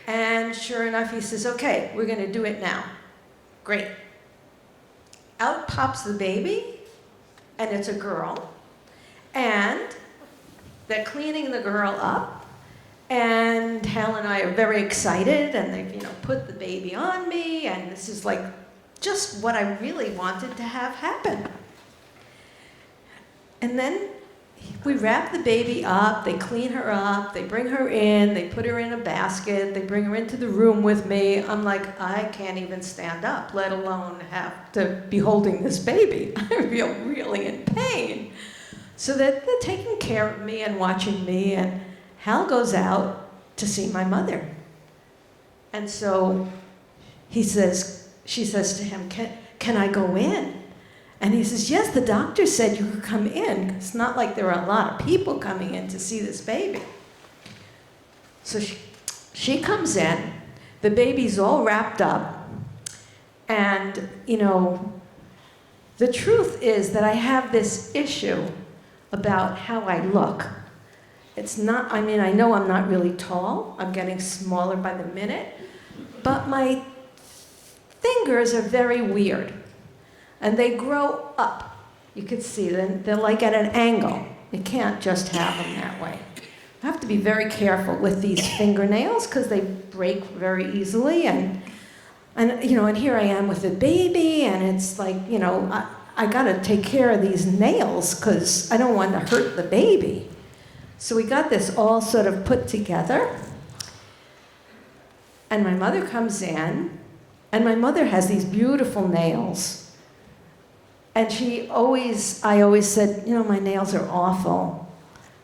And sure enough, he says, okay, we're going to do it now. Great. Out pops the baby, and it's a girl. And they're cleaning the girl up, and Hal and I are very excited, and they've, put the baby on me, and this is like just what I really wanted to have happen. And then we wrap the baby up, they clean her up, they bring her in, they put her in a basket, they bring her into the room with me. I'm like, I can't even stand up, let alone have to be holding this baby. I feel really in pain. So they're taking care of me and watching me, and Hal goes out to see my mother. And so she says to him, can I go in? And he says, yes, the doctor said you could come in. It's not like there are a lot of people coming in to see this baby. So she comes in, the baby's all wrapped up, and, you know, the truth is that I have this issue about how I look. It's not, I mean, I know I'm not really tall, I'm getting smaller by the minute, but my fingers are very weird, and they grow up. You can see them, they're like at an angle. You can't just have them that way. I have to be very careful with these fingernails because they break very easily, and you know, and here I am with a baby, and it's like, you know, I gotta take care of these nails because I don't want to hurt the baby. So we got this all sort of put together, and my mother comes in, and my mother has these beautiful nails, and I always said, you know, my nails are awful.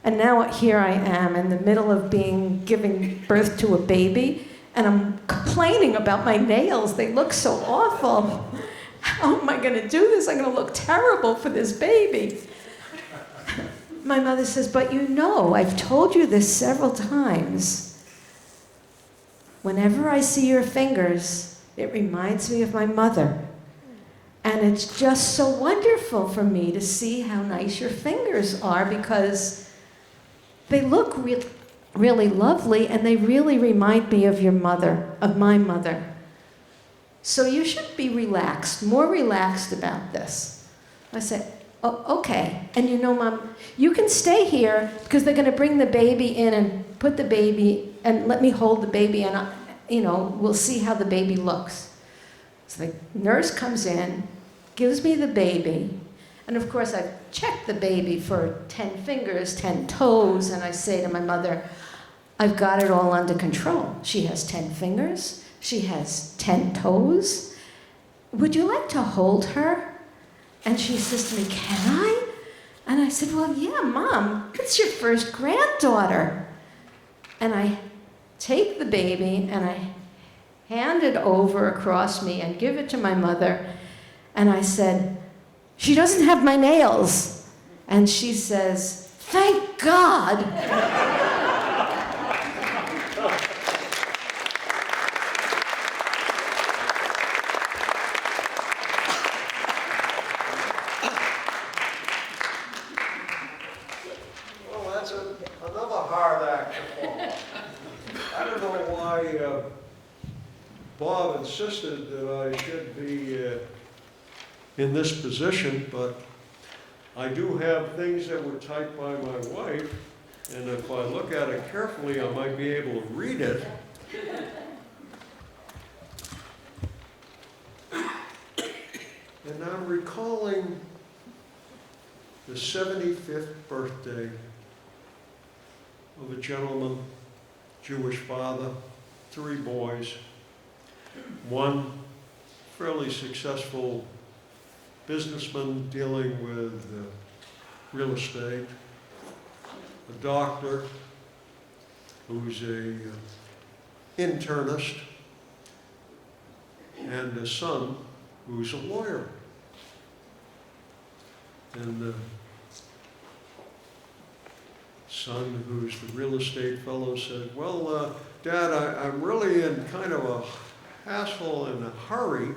And now here I am in the middle of giving birth to a baby, and I'm complaining about my nails. They look so awful. How am I going to do this? I'm going to look terrible for this baby. My mother says, but you know, I've told you this several times. Whenever I see your fingers, it reminds me of my mother. And it's just so wonderful for me to see how nice your fingers are because they look really lovely, and they really remind me of your mother, of my mother. So you should be relaxed, more relaxed about this. I said, oh, okay. And you know, Mom, you can stay here because they're going to bring the baby in and put the baby, and let me hold the baby, and you know, we'll see how the baby looks. So the nurse comes in, gives me the baby, and of course I've checked the baby for 10 fingers, 10 toes, and I say to my mother, I've got it all under control. She has 10 fingers, she has 10 toes. Would you like to hold her? And she says to me, can I? And I said, well, yeah, Mom, it's your first granddaughter. And I take the baby and I hand it over across me and give it to my mother. And I said, she doesn't have my nails. And she says, thank God. Well, that's another hard act to follow. I don't know why Bob insisted that I should be in this position, but I do have things that were typed by my wife, and if I look at it carefully, I might be able to read it. And I'm recalling the 75th birthday of a gentleman, Jewish father, 3 boys, one fairly successful businessman dealing with real estate, a doctor who's a internist, and a son who's a lawyer. And the son, who's the real estate fellow, said, well, Dad, I'm really in kind of a hassle and a hurry,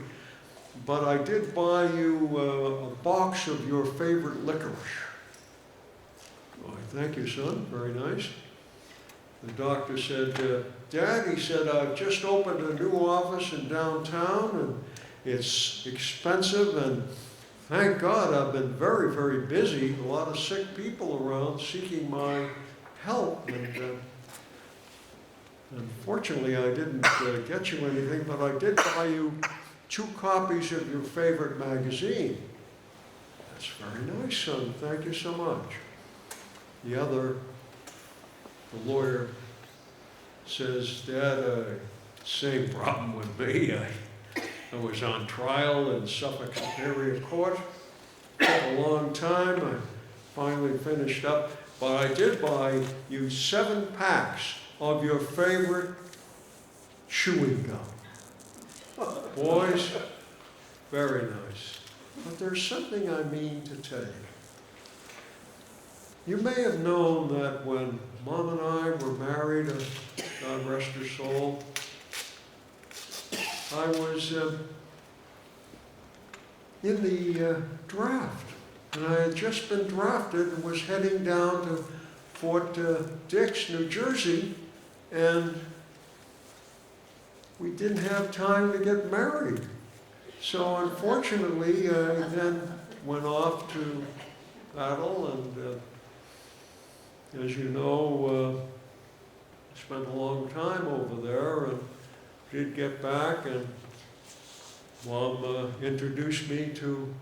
but I did buy you a box of your favorite licorice. Why, thank you, son. Very nice. The doctor said, Dad, he said, I've just opened a new office in downtown, and it's expensive, and thank God I've been very, very busy. A lot of sick people around seeking my help, and unfortunately I didn't get you anything, but I did buy you 2 copies of your favorite magazine. That's very nice, son. Thank you so much. The other, the lawyer, says, Dad, same problem with me. I was on trial in Suffolk Superior Court. Took a long time. I finally finished up. But I did buy you 7 packs of your favorite chewing gum. Boys, very nice. but there's something I mean to tell you. You may have known that when Mom and I were married, God rest her soul, I was in the draft. And I had just been drafted and was heading down to Fort Dix, New Jersey, and we didn't have time to get married. So unfortunately, I then went off to battle, and as you know, I spent a long time over there and did get back, and Mom introduced me to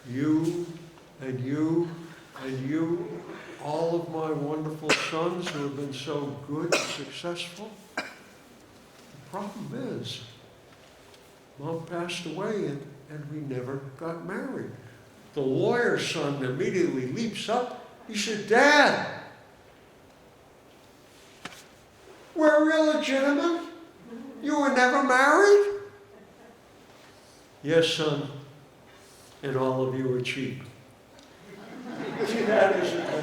you and you and you, all of my wonderful sons who have been so good and successful. The problem is, Mom passed away and we never got married. The lawyer's son immediately leaps up. He said, "Dad, we're illegitimate? You were never married?" "Yes, son, and all of you are cheap." See, that isn't bad.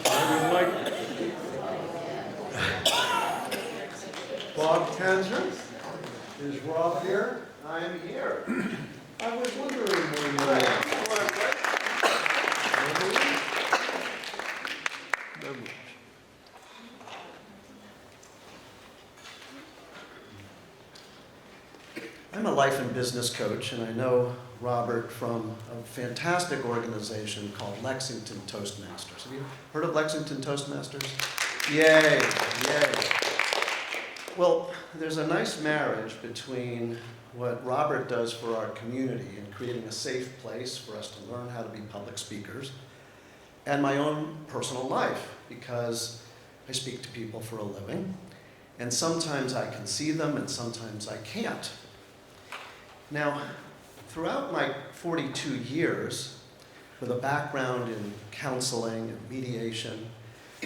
I would like Bob Tanzer. Is Rob here? I am here. I was wondering where you were. Memories. I'm a life and business coach, and I know Robert from a fantastic organization called Lexington Toastmasters. Have you heard of Lexington Toastmasters? Yay, yay. Well, there's a nice marriage between what Robert does for our community in creating a safe place for us to learn how to be public speakers, and my own personal life, because I speak to people for a living, and sometimes I can see them and sometimes I can't. Now, throughout my 42 years, with a background in counseling and mediation,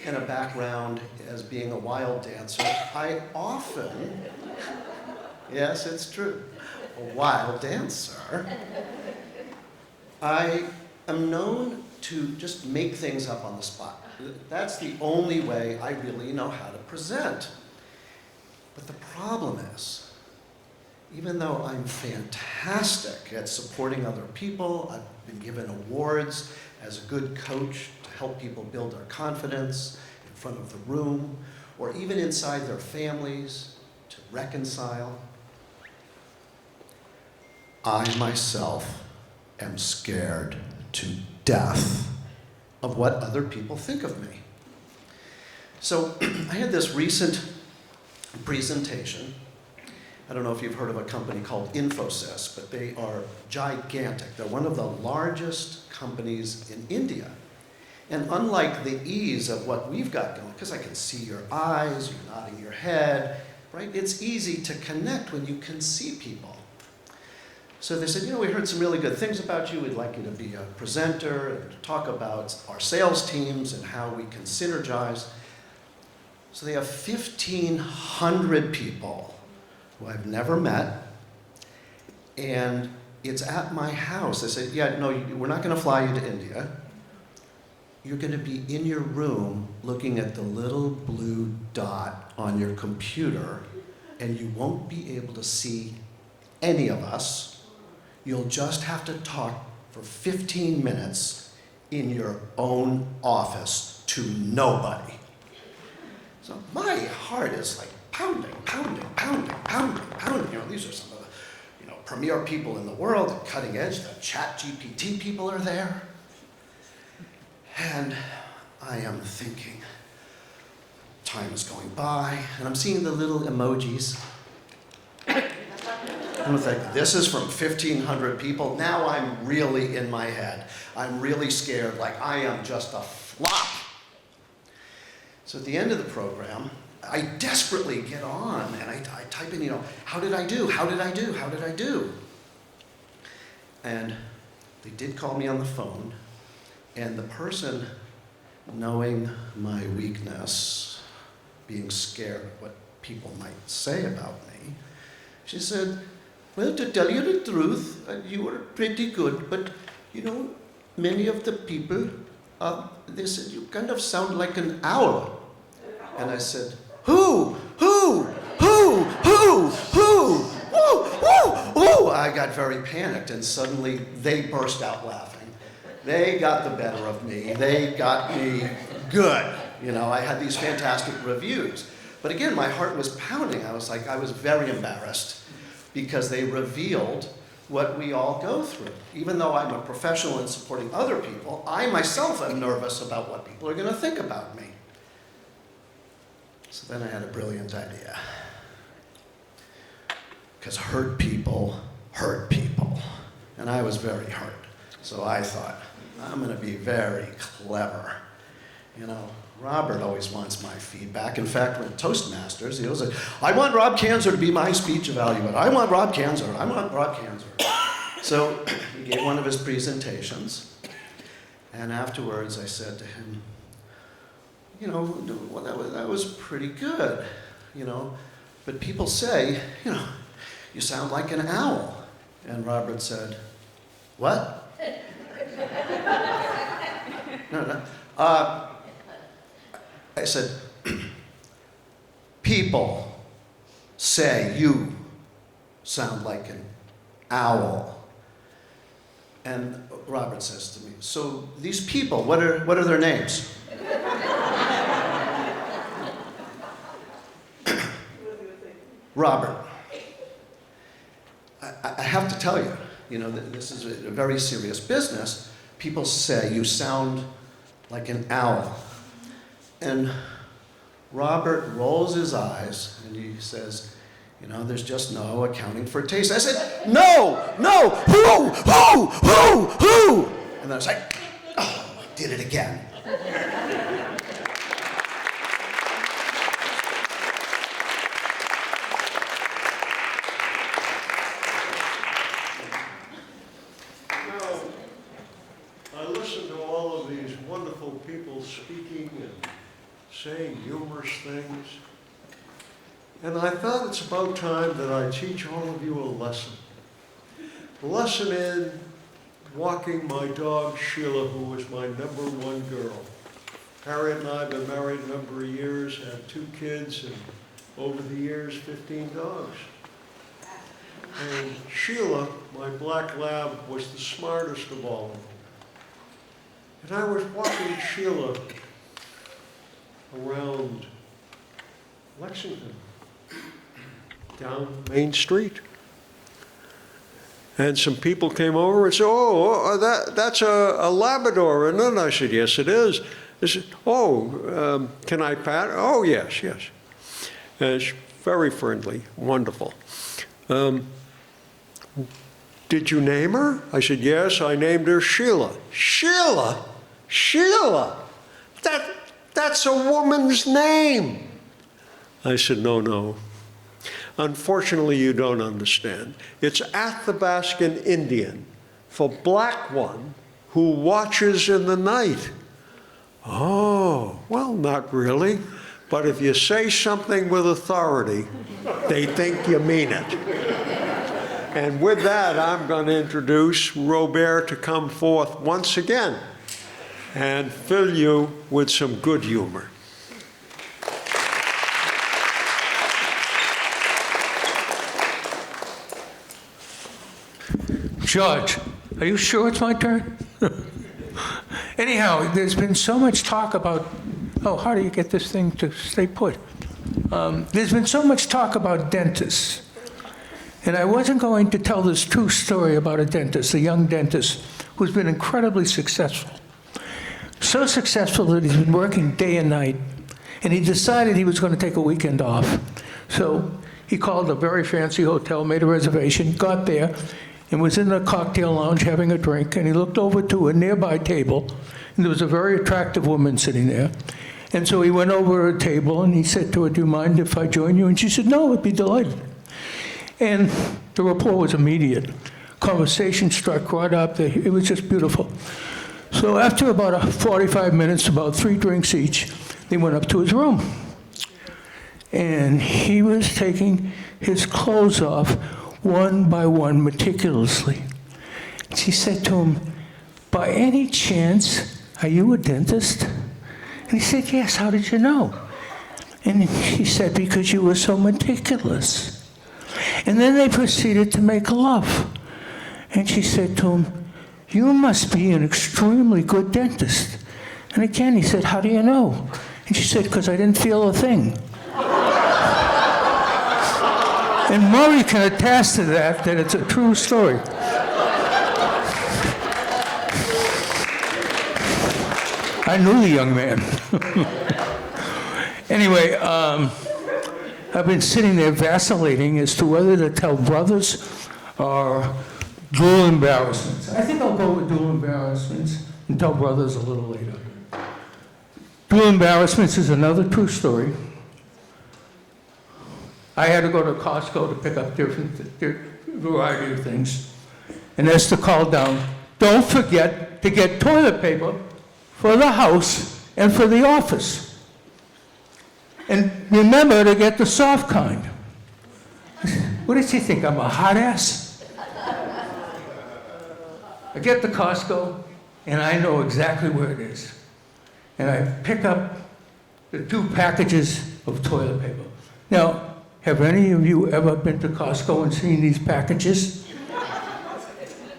and a background as being a wild dancer, I often, yes, it's true, a wild dancer, I am known to just make things up on the spot. That's the only way I really know how to present. But the problem is, even though I'm fantastic at supporting other people, I've been given awards as a good coach to help people build their confidence in front of the room, or even inside their families to reconcile, I myself am scared to death of what other people think of me. So I had this recent presentation. I don't know if you've heard of a company called Infosys, but they are gigantic. They're one of the largest companies in India. And unlike the ease of what we've got going, because I can see your eyes, you're nodding your head, right? It's easy to connect when you can see people. So they said, we heard some really good things about you. We'd like you to be a presenter and talk about our sales teams and how we can synergize. So they have 1,500 people who I've never met, and it's at my house. They said, we're not going to fly you to India. You're going to be in your room looking at the little blue dot on your computer, and you won't be able to see any of us. You'll just have to talk for 15 minutes in your own office to nobody. So my heart is like pounding, pounding, pounding, pounding, pounding. These are some of the premier people in the world, the cutting edge, the ChatGPT people are there. And I am thinking, time is going by, and I'm seeing the little emojis. I'm thinking, this is from 1,500 people. Now I'm really in my head. I'm really scared, like I am just a flop. So at the end of the program, I desperately get on and I type in, how did I do? How did I do? How did I do? And they did call me on the phone, and the person, knowing my weakness, being scared of what people might say about me, She said, well, to tell you the truth, you were pretty good, but, many of the people, they said, you kind of sound like an owl. And I said, who? I got very panicked, and suddenly they burst out laughing. They got the better of me. They got me good. I had these fantastic reviews. But again, my heart was pounding. I was very embarrassed because they revealed what we all go through. Even though I'm a professional in supporting other people, I myself am nervous about what people are going to think about me. So then I had a brilliant idea. Because hurt people hurt people. And I was very hurt. So I thought, I'm going to be very clever. Robert always wants my feedback. In fact, with Toastmasters, he was like, I want Rob Kanzer to be my speech evaluator. I want Rob Kanzer. I want Rob Kanzer. So he gave one of his presentations. And afterwards, I said to him, well, that was pretty good, But people say, you sound like an owl. And Robert said, what? No. I said, people say you sound like an owl. And Robert says to me, so these people, what are their names? Robert, I have to tell you, this is a very serious business. People say you sound like an owl. And Robert rolls his eyes and he says, there's just no accounting for taste. I said, no, who? And then I was like, oh, did it again. I listened to all of these wonderful people speaking and saying humorous things. And I thought it's about time that I teach all of you a lesson. A lesson in walking my dog, Sheila, who was my #1 girl. Harriet and I have been married a number of years, had 2 kids, and over the years, 15 dogs. And Sheila, my black lab, was the smartest of all of them. And I was walking Sheila around Lexington, down Main Street. And some people came over and said, that's a Labrador, isn't it? I said, yes, it is. They said, can I pat her? Oh, yes. And she's very friendly, wonderful. Did you name her? I said, yes, I named her Sheila. Sheila? That's a woman's name. I said, no. Unfortunately, you don't understand. It's Athabascan Indian for black one who watches in the night. Oh, well, not really. But if you say something with authority, they think you mean it. And with that, I'm going to introduce Robert to come forth once again and fill you with some good humor. George, are you sure it's my turn? Anyhow, there's been so much talk about, how do you get this thing to stay put? There's been so much talk about dentists. And I wasn't going to tell this true story about a dentist, a young dentist, who's been incredibly successful. So successful that he's been working day and night. And he decided he was going to take a weekend off. So he called a very fancy hotel, made a reservation, got there, and was in the cocktail lounge having a drink. And he looked over to a nearby table, and there was a very attractive woman sitting there. And so he went over to a table, and he said to her, do you mind if I join you? And she said, no, I'd be delighted. And the rapport was immediate. Conversation struck right up. It was just beautiful. So after about 45 minutes, about 3 drinks each, they went up to his room. and he was taking his clothes off one by one meticulously. She said to him, "By any chance, are you a dentist?" And he said, "Yes, how did you know?" And she said, "Because you were so meticulous." And then they proceeded to make love. And she said to him, "You must be an extremely good dentist." And again, he said, "How do you know?" And she said, "Because I didn't feel a thing." And Murray can attest to that it's a true story. I knew the young man. Anyway, I've been sitting there vacillating as to whether to tell brothers or dual embarrassments. I think I'll go with dual embarrassments and tell brothers a little later. Dual embarrassments is another true story. I had to go to Costco to pick up different variety of things. And Esther called down, "Don't forget to get toilet paper for the house and for the office. And remember to get the soft kind." What does he think? I'm a hot ass? I get to Costco, and I know exactly where it is. And I pick up the 2 packages of toilet paper. Now, have any of you ever been to Costco and seen these packages?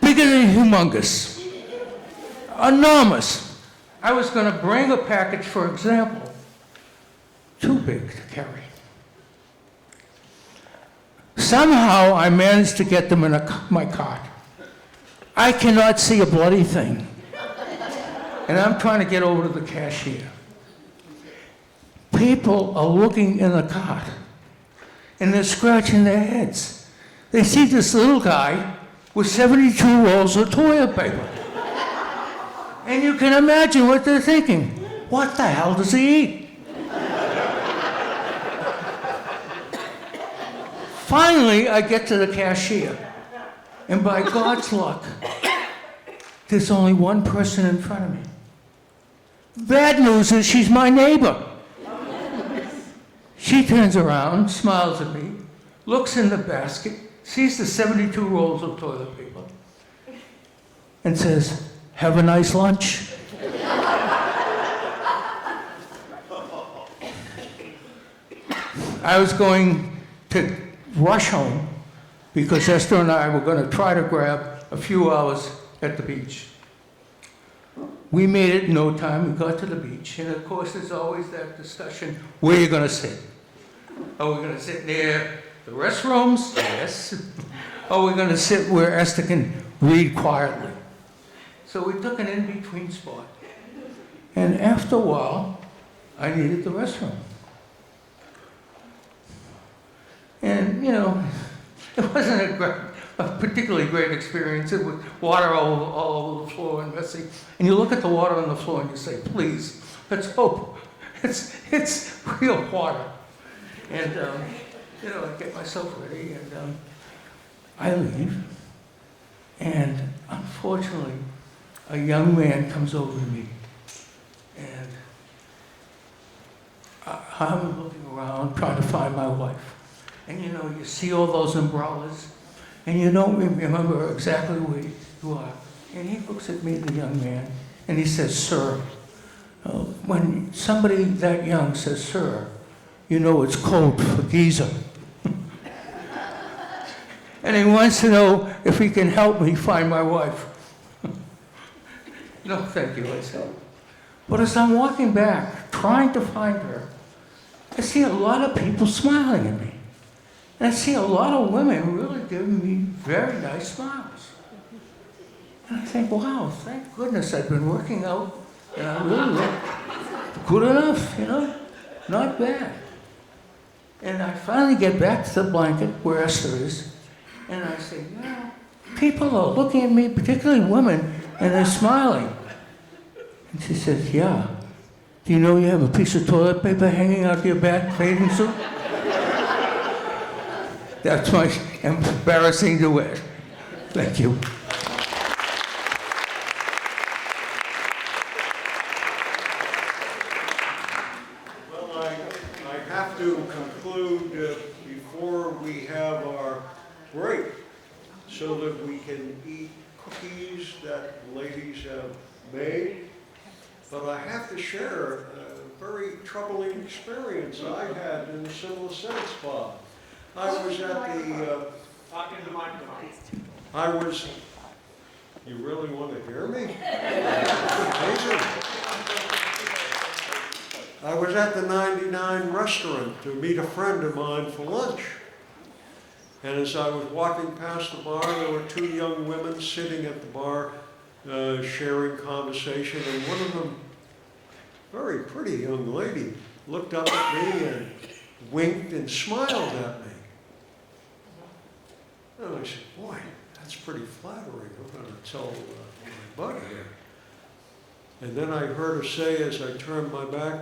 Bigger than humongous. Enormous. I was going to bring a package, for example, too big to carry. Somehow I managed to get them in my cart. I cannot see a bloody thing. And I'm trying to get over to the cashier. People are looking in the cart, and they're scratching their heads. They see this little guy with 72 rolls of toilet paper. And you can imagine what they're thinking. What the hell does he eat? Finally, I get to the cashier. And by God's luck, there's only one person in front of me. Bad news is she's my neighbor. She turns around, smiles at me, looks in the basket, sees the 72 rolls of toilet paper, and says, "Have a nice lunch." I was going to rush home because Esther and I were going to try to grab a few hours at the beach. We made it in no time. We got to the beach. And of course, there's always that discussion, where are you going to sit? Are we going to sit near the restrooms? Yes. Are we going to sit where Esther can read quietly? So we took an in-between spot. And after a while, I needed the restroom. And, you know, it wasn't a particularly great experience. It was water all over the floor and messy. And you look at the water on the floor and you say, please, let's hope it's real water. And, you know, I get myself ready and I leave. And unfortunately, a young man comes over to me. And I'm looking around trying to find my wife. And you know, you see all those umbrellas, and you don't remember exactly where you are. And he looks at me, the young man, and he says, "Sir." When somebody that young says, "Sir," you know it's code for geezer. And he wants to know if he can help me find my wife. "No, thank you," I said. But as I'm walking back, trying to find her, I see a lot of people smiling at me. And I see a lot of women really giving me very nice smiles. And I think, wow, thank goodness I've been working out and I really look good enough, you know, not bad. And I finally get back to the blanket where Esther is, and I say, well, people are looking at me, particularly women, and they're smiling. And she says, yeah. Do you know you have a piece of toilet paper hanging out of your back bathing suit? That's my embarrassing to wear. Thank you. Well, I have to conclude we have our break so that we can eat cookies that ladies have made. But I have to share a very troubling experience I had in a similar sense, Bob. I was at the, Talking to the microphone. you really want to hear me? Amazing. I was at the 99 restaurant to meet a friend of mine for lunch. And as I was walking past the bar, there were two young women sitting at the bar sharing conversation, and one of them, very pretty young lady, looked up at me and winked and smiled at me. And I said, boy, that's pretty flattering. I'm going to tell my bud here. And then I heard her say as I turned my back,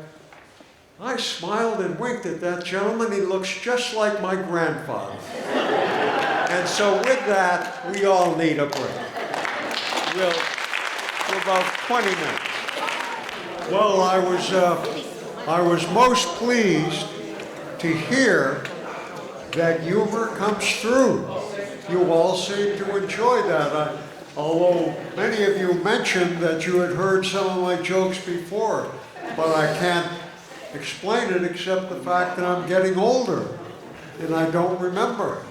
I smiled and winked at that gentleman. He looks just like my grandfather. And so with that, we all need a break. For about 20 minutes. Well, I was most pleased to hear that humor comes through. You all seem to enjoy that. Although many of you mentioned that you had heard some of my jokes before, but I can't explain it except the fact that I'm getting older and I don't remember.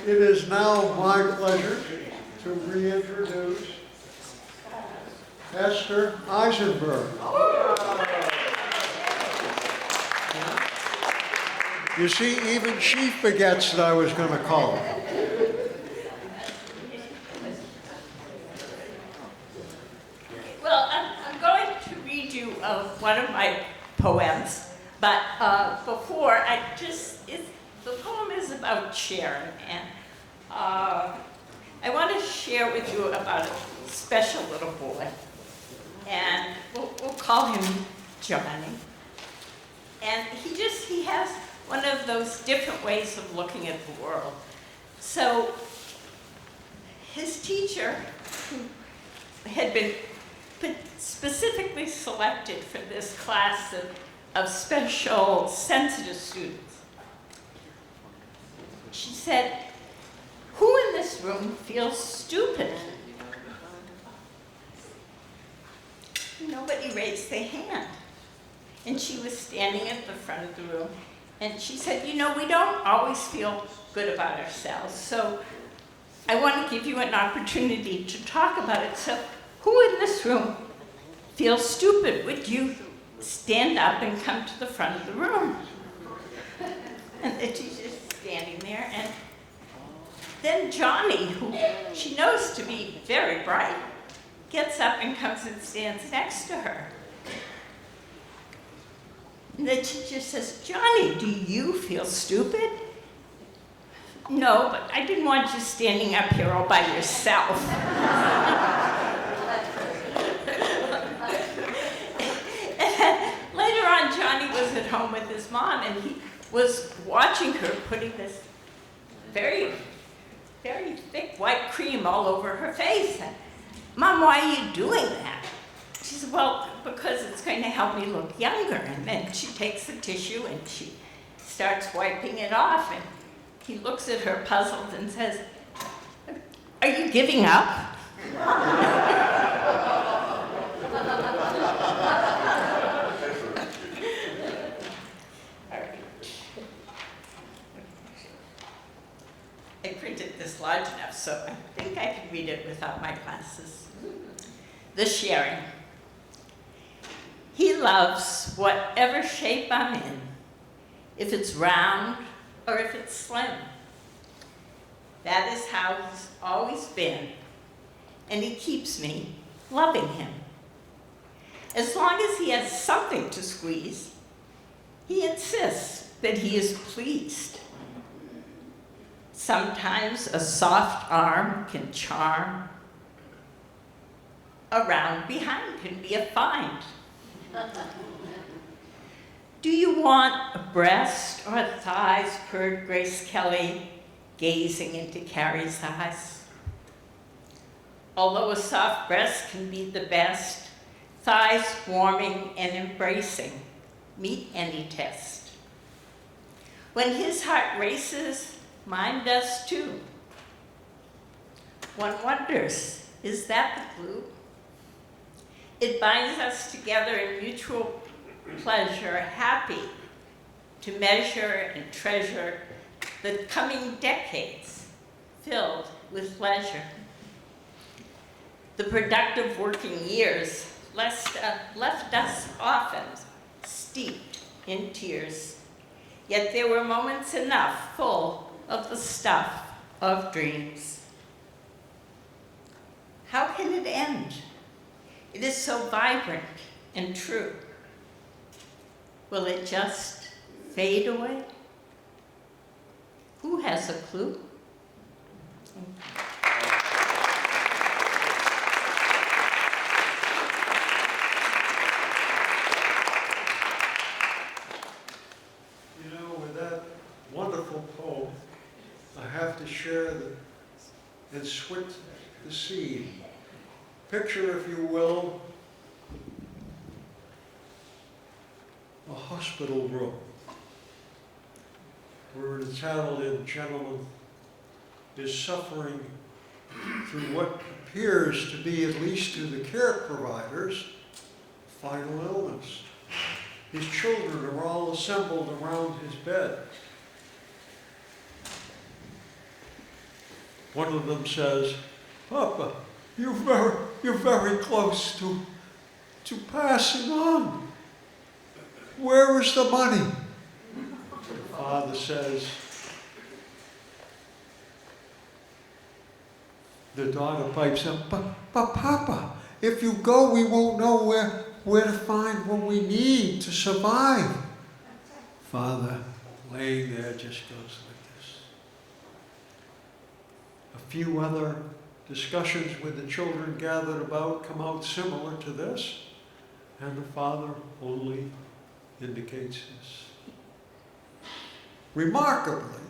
It is now my pleasure to reintroduce Esther Eisenberg. You see, even she forgets that I was going to call her. Well, I'm going to read you one of my poems, but before, the poem is about sharing, and I want to share with you about a special little boy, and we'll call him Johnny. And he has one of those different ways of looking at the world. So his teacher, who had been specifically selected for this class of special sensitive students, she said, "Who in this room feels stupid?" Nobody raised their hand. And she was standing at the front of the room, and she said, "You know, we don't always feel good about ourselves, so I want to give you an opportunity to talk about it. So who in this room feels stupid? Would you stand up and come to the front of the room?" And the teacher's standing there, and then Johnny, who she knows to be very bright, gets up and comes and stands next to her. And the teacher says, "Johnny, do you feel stupid?" "No, but I didn't want you standing up here all by yourself." And later on, Johnny was at home with his mom, and he was watching her putting this very, very thick white cream all over her face. And, "Mom, why are you doing that?" She said, "Well, because it's going to help me look younger." And then she takes the tissue and she starts wiping it off. And he looks at her puzzled and says, "Are you giving up?" I printed this large enough, so I think I can read it without my glasses. The sharing. He loves whatever shape I'm in, if it's round or if it's slim. That is how he's always been, and he keeps me loving him. As long as he has something to squeeze, he insists that he is pleased. Sometimes a soft arm can charm. Around behind can be a find. Do you want a breast or thighs, purred Grace Kelly, gazing into Carrie's eyes? Although a soft breast can be the best, thighs warming and embracing meet any test. When his heart races, mine does too. One wonders, is that the glue? It binds us together in mutual pleasure, happy to measure and treasure the coming decades filled with pleasure. The productive working years left us often steeped in tears, yet there were moments enough full of the stuff of dreams. How can it end? It is so vibrant and true. Will it just fade away? Who has a clue? You know, with that wonderful poem, I have to share and switch the scene. Picture, if you will, a hospital room where an Italian gentleman is suffering through what appears to be, at least to the care providers, final illness. His children are all assembled around his bed. One of them says, "Papa, you're very close to passing on. Where is the money?" The father says, the daughter pipes up, but Papa, if you go, we won't know where to find what we need to survive. Father, laying there, just goes like this. A few other discussions with the children gathered about come out similar to this, and the father only indicates this. Remarkably,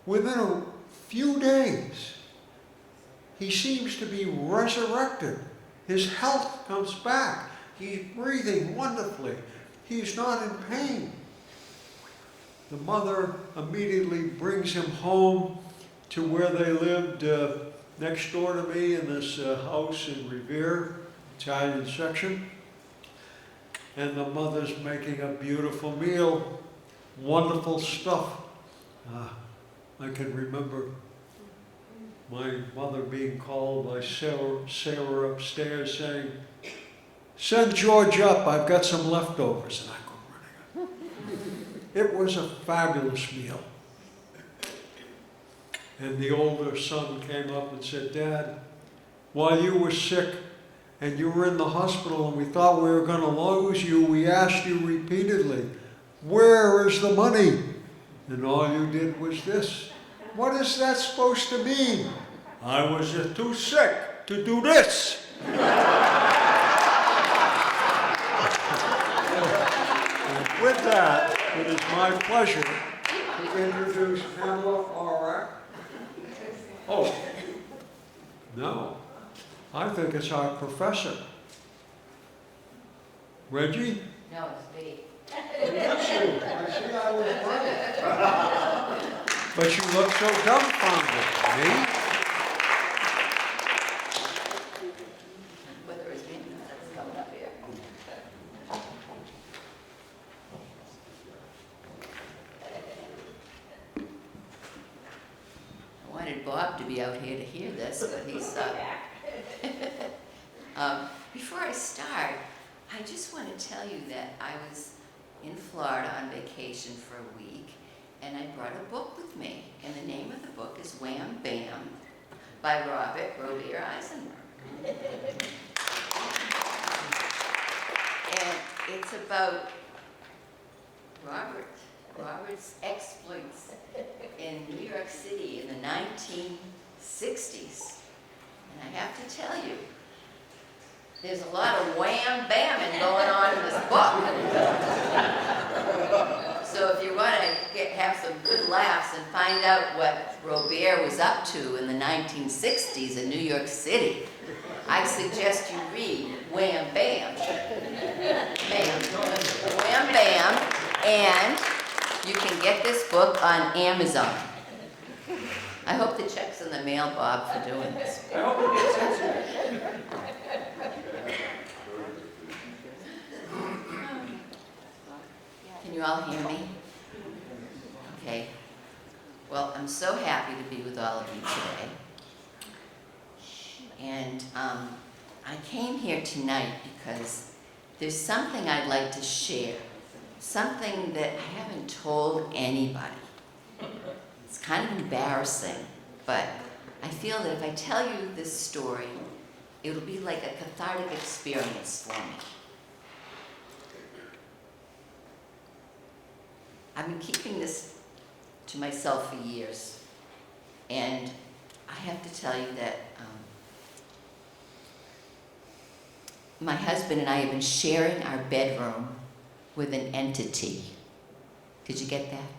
within a few days, he seems to be resurrected. His health comes back. He's breathing wonderfully. He's not in pain. The mother immediately brings him home to where they lived next door to me in this house in Revere, Italian section. And the mother's making a beautiful meal, wonderful stuff. I can remember my mother being called by Sarah upstairs saying, "Send George up, I've got some leftovers." And I go running up. It was a fabulous meal. And the older son came up and said, "Dad, while you were sick and you were in the hospital and we thought we were going to lose you, we asked you repeatedly, 'Where is the money?' And all you did was this. What is that supposed to mean?" "I was too sick to do this." And with that, it is my pleasure to introduce Pamela Auerbach. Oh, no, I think it's our professor. Reggie? No, it's me. Yes, you. I see I was right. But you look so dumbfounded. Me? Whether it's me or not, it's coming up here. I wanted Bob to be out here to hear this, but he's before I start, I just want to tell you that I was in Florida on vacation for a week, and I brought a book with me, and the name of the book is Wham Bam by Robert Robier Eisenberg. And it's about Robert's exploits in New York City in the 1960s. And I have to tell you, there's a lot of wham-bamming going on in this book. So if you want to have some good laughs and find out what Robert was up to in the 1960s in New York City, I suggest you read Wham Bam. Bam. Wham Bam. And You can get this book on Amazon. I hope the check's in the mail, Bob, for doing this. Can you all hear me? Okay. Well, I'm so happy to be with all of you today. And I came here tonight because there's something I'd like to share. Something that I haven't told anybody. It's kind of embarrassing, but I feel that if I tell you this story, it'll be like a cathartic experience for me. I've been keeping this to myself for years, and I have to tell you that my husband and I have been sharing our bedroom with an entity. Did you get that?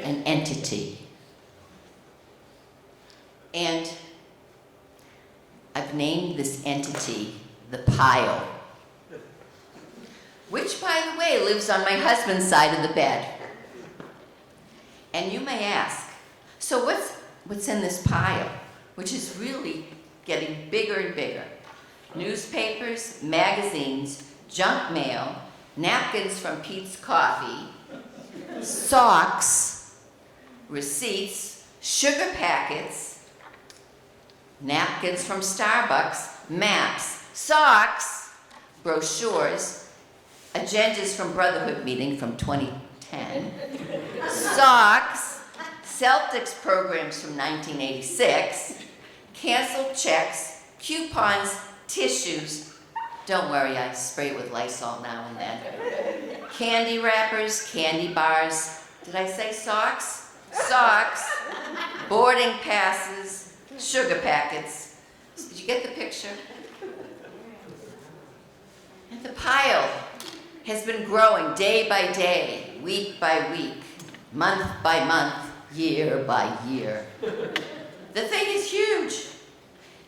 An entity. And I've named this entity the pile, which, by the way, lives on my husband's side of the bed. And you may ask, so what's in this pile, which is really getting bigger and bigger? Newspapers, magazines, junk mail, napkins from Pete's Coffee, socks, receipts, sugar packets, napkins from Starbucks, maps, socks, brochures, agendas from Brotherhood meeting from 2010, socks, Celtics programs from 1986, canceled checks, coupons, tissues. Don't worry, I spray it with Lysol now and then. Candy wrappers, candy bars. Did I say socks? Socks, boarding passes, sugar packets. Did you get the picture? And the pile has been growing day by day, week by week, month by month, year by year. The thing is huge.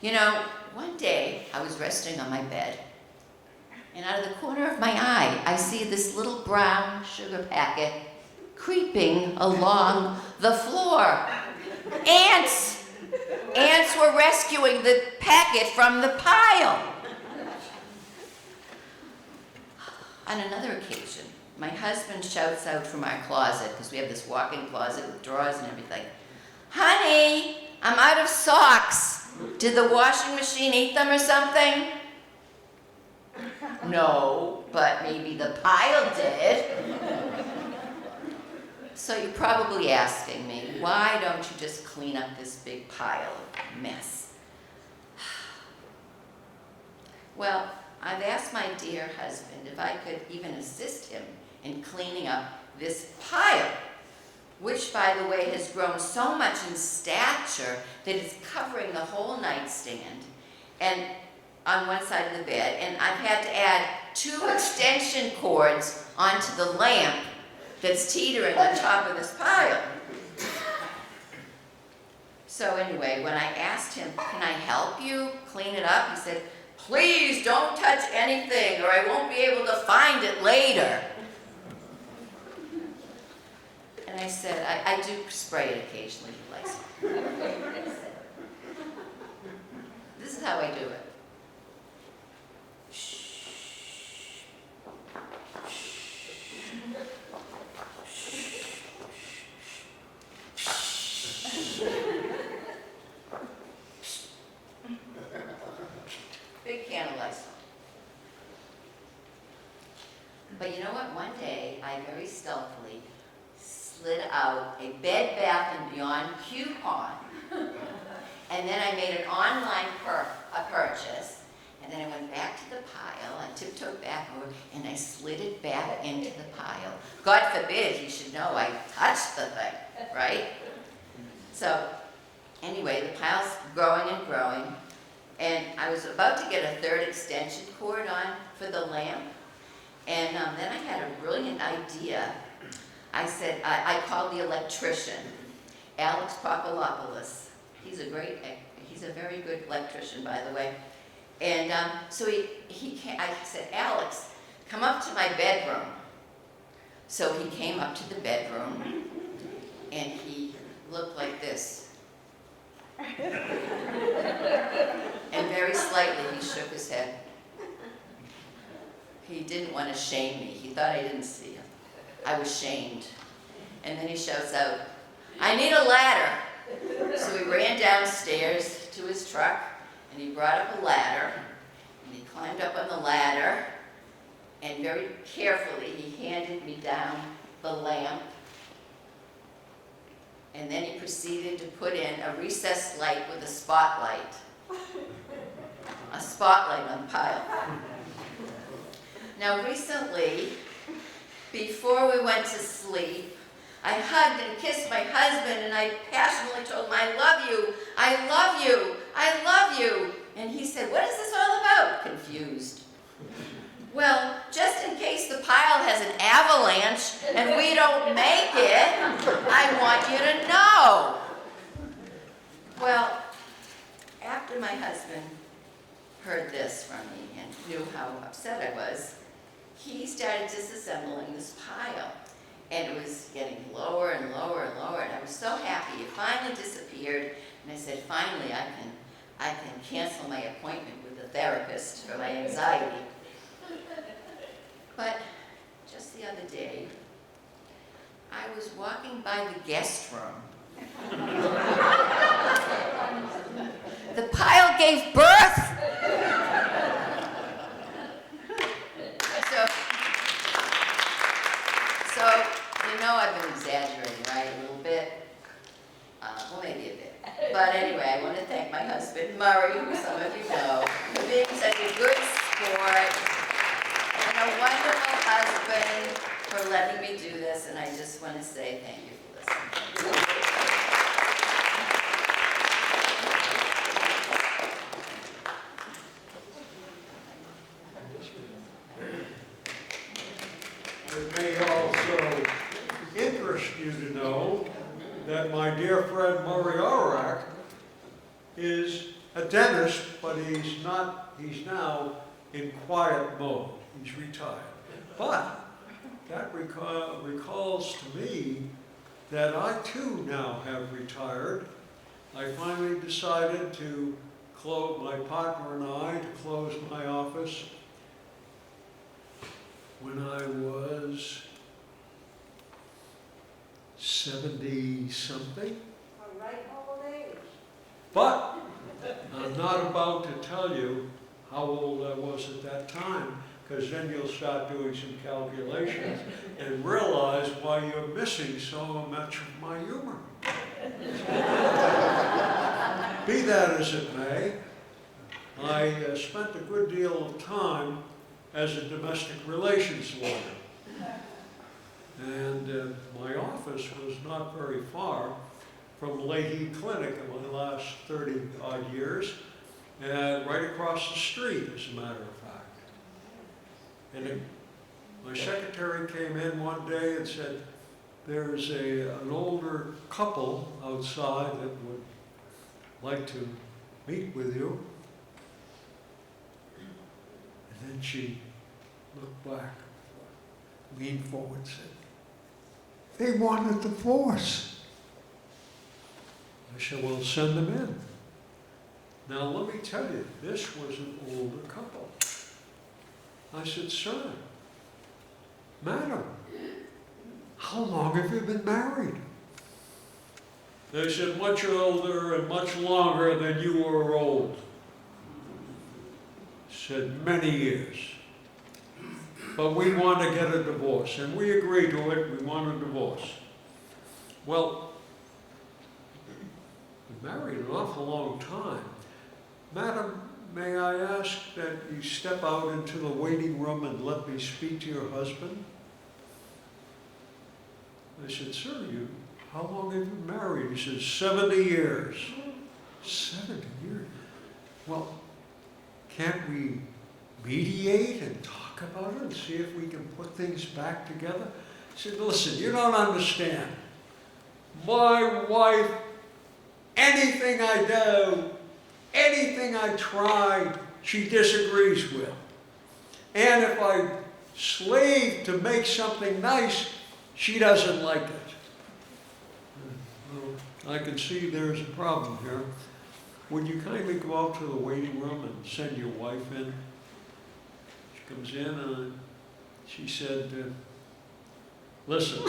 You know, one day I was resting on my bed, and out of the corner of my eye, I see this little brown sugar packet creeping along the floor. Ants! Ants were rescuing the packet from the pile. On another occasion, my husband shouts out from our closet, because we have this walk-in closet with drawers and everything, "Honey, I'm out of socks. Did the washing machine eat them or something?" No, but maybe the pile did. So you're probably asking me, why don't you just clean up this big pile of mess? Well, I've asked my dear husband if I could even assist him in cleaning up this pile, which, by the way, has grown so much in stature that it's covering the whole nightstand and on one side of the bed, and I've had to add 2 extension cords onto the lamp that's teetering on top of this pile. So anyway, when I asked him, "Can I help you clean it up?" he said, "Please don't touch anything or I won't be able to find it later." And I said, I do spray it occasionally, Lexi. This is how I do it. Big can of Lysol. But you know what? One day, I very stealthily slid out a Bed Bath & Beyond coupon. And then I made an online purchase. And then I went back to the pile. I tiptoed back over and I slid it back into the pile. God forbid he should know I touched the thing, right? So anyway, the pile's growing and growing. And I was about to get a 3rd extension cord on for the lamp. And then I had a brilliant idea. I said, I called the electrician, Alex Papalopoulos. He's a very good electrician, by the way. And so I said, "Alex, come up to my bedroom. So he came up to the bedroom and he looked like this. And very slightly he shook his head. He didn't want to shame me. He thought I didn't see him. I was shamed. And then he shouts out, "I need a ladder." So he ran downstairs to his truck and he brought up a ladder and he climbed up on the ladder and very carefully he handed me down the lamp. And then he proceeded to put in a recessed light with a spotlight. A spotlight on the pile. Now recently, before we went to sleep, I hugged and kissed my husband and I passionately told him, "I love you, I love you, I love you." And he said, "What is this all about?" Confused. "Well, just in case the pile has an avalanche and we don't make it, I want you to know." Well, after my husband heard this from me and knew how upset I was, he started disassembling this pile. And it was getting lower and lower and lower, and I was so happy. It finally disappeared, and I said, finally, I can cancel my appointment with the therapist for my anxiety. But just the other day, I was walking by the guest room. The pile gave birth. So, you know I've been exaggerating, right? A little bit? Well, maybe a bit. But anyway, I want to thank my husband, Murray, who some of you know, for being such a good sport, and a wonderful husband for letting me do this, and I just want to say thank you for listening. It may also interest you to know that my dear friend Murray Orak is a dentist, but he's now in quiet mode. He's retired. But that recalls to me that I too now have retired. I finally decided to close, my partner and I, to close my office when I was 70-something. A right old age. But I'm not about to tell you how old I was at that time, because then you'll start doing some calculations and realize why you're missing so much of my humor. Be that as it may, I spent a good deal of time as a domestic relations lawyer. And my office was not very far from Leahy Clinic in my last 30-odd years, and right across the street, as a matter of fact. And my secretary came in one day and said, "There's an older couple outside that would like to meet with you." And then she looked back, leaned forward and said, "They want a divorce." I said, "Well, send them in." Now, let me tell you, this was an older couple. I said, "Sir, madam, how long have you been married?" They said, "Much older and much longer than you were old." I said, "Many years. But we want to get a divorce." And we agreed to it, we want a divorce. Well, we married an awful long time. "Madam, may I ask that you step out into the waiting room and let me speak to your husband?" I said, "Sir, how long have you been married?" He said, 70 years. 70 years? Well, can't we mediate and talk about it and see if we can put things back together? I said, "Listen, you don't understand. My wife, anything I do, anything I try, she disagrees with. And if I slave to make something nice She doesn't like it. Well, I can see there's a problem here. Would you kindly go out to the waiting room and send your wife in? She comes in and she said, listen,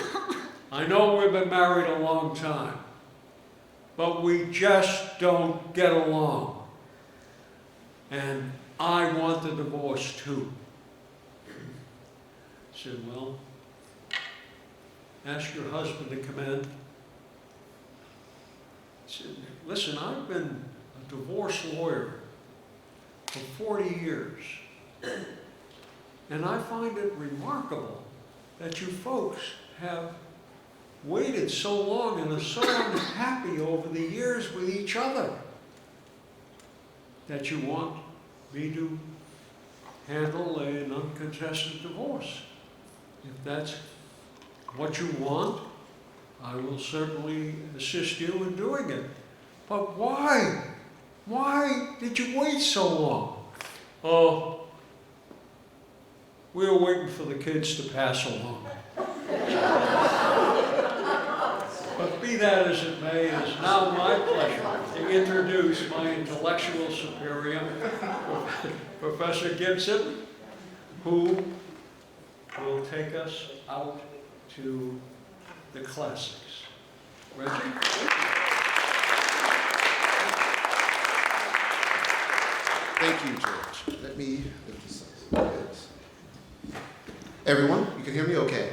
I know we've been married a long time, but we just don't get along. And I want the divorce too. I said, well, ask your husband to come in. I said, listen, I've been a divorce lawyer for 40 years. And I find it remarkable that you folks have waited so long and are so unhappy over the years with each other that you want me to handle an uncontested divorce. If that's what you want, I will certainly assist you in doing it. But why? Why did you wait so long? Oh, we were waiting for the kids to pass along. But be that as it may, it is now my pleasure to introduce my intellectual superior, Professor Gibson, who will take us out to the classics. Reggie? Thank you, George. Let me lift this up. Everyone, you can hear me okay?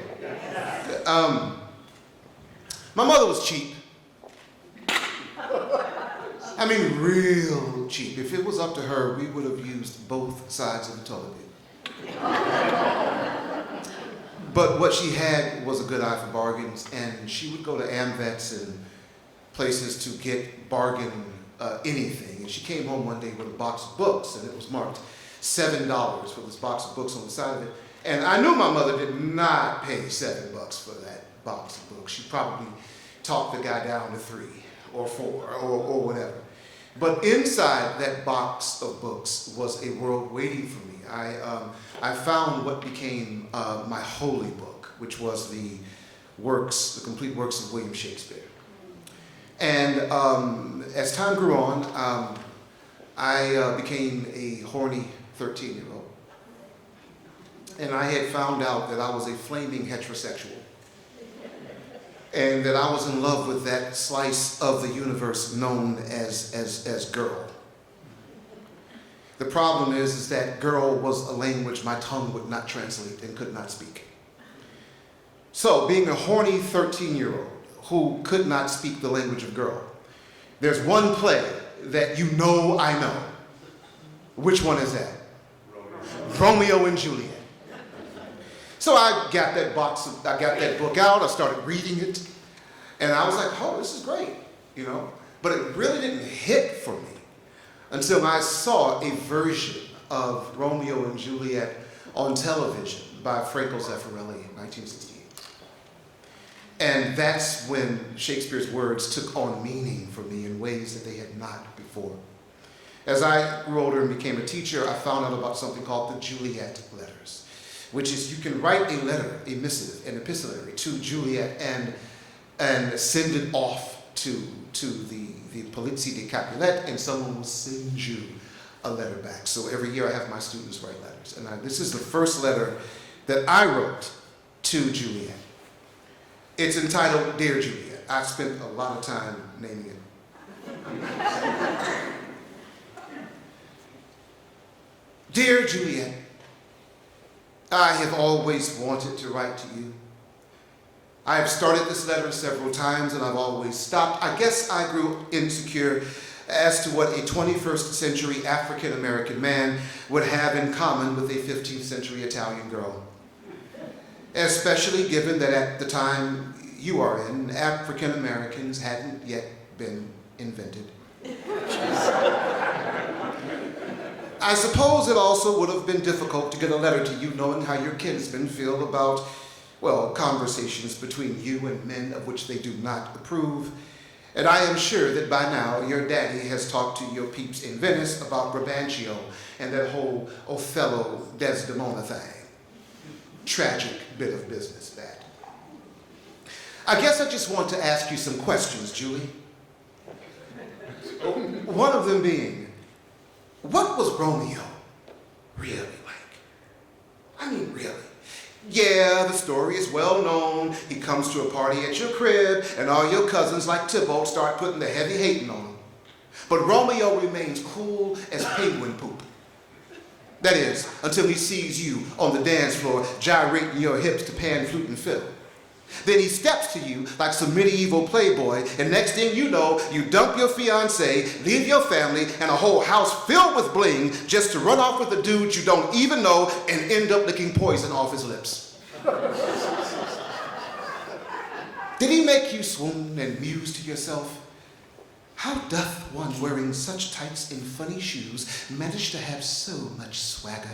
My mother was cheap. I mean, real cheap. If it was up to her, we would have used both sides of the toilet paper. But what she had was a good eye for bargains, and she would go to AmVets and places to get bargain anything. And she came home one day with a box of books, and it was marked $7 for this box of books on the side of it. And I knew my mother did not pay $7 for that box of books. She probably talked the guy down to 3 or 4 or whatever. But inside that box of books was a world waiting for me. I found what became my holy book, which was the complete works of William Shakespeare. And as time grew on, I became a horny 13-year-old. And I had found out that I was a flaming heterosexual. And that I was in love with that slice of the universe known as girl. The problem is that girl was a language my tongue would not translate and could not speak. So, being a horny 13-year-old who could not speak the language of girl, there's one play that you know I know. Which one is that? Romeo and Juliet. So I got that book out, I started reading it, and I was like, oh, this is great, you know? But it really didn't hit for me until I saw a version of Romeo and Juliet on television by Franco Zeffirelli in 1968. And that's when Shakespeare's words took on meaning for me in ways that they had not before. As I grew older and became a teacher, I found out about something called the Juliet letters, which is you can write a letter, a missive, an epistolary to Juliet and send it off to the Polizzi di Capulet, and someone will send you a letter back. So every year I have my students write letters. And this is the first letter that I wrote to Juliet. It's entitled, Dear Juliet. I spent a lot of time naming it. Dear Juliet, I have always wanted to write to you. I have started this letter several times and I've always stopped. I guess I grew insecure as to what a 21st century African American man would have in common with a 15th century Italian girl. Especially given that at the time you are in, African Americans hadn't yet been invented. I suppose it also would have been difficult to get a letter to you knowing how your kinsmen feel about, well, conversations between you and men of which they do not approve. And I am sure that by now your daddy has talked to your peeps in Venice about Brabantio and that whole Othello Desdemona thing. Tragic bit of business, that. I guess I just want to ask you some questions, Julie. One of them being, what was Romeo really like? I mean, really. Yeah, the story is well known. He comes to a party at your crib, and all your cousins like Tybalt start putting the heavy hating on him. But Romeo remains cool as penguin poop. That is, until he sees you on the dance floor gyrating your hips to pan, flute, and fiddle. Then he steps to you like some medieval playboy, and next thing you know, you dump your fiance, leave your family, and a whole house filled with bling just to run off with a dude you don't even know and end up licking poison off his lips. Did he make you swoon and muse to yourself? How doth one wearing such tights and funny shoes manage to have so much swagger?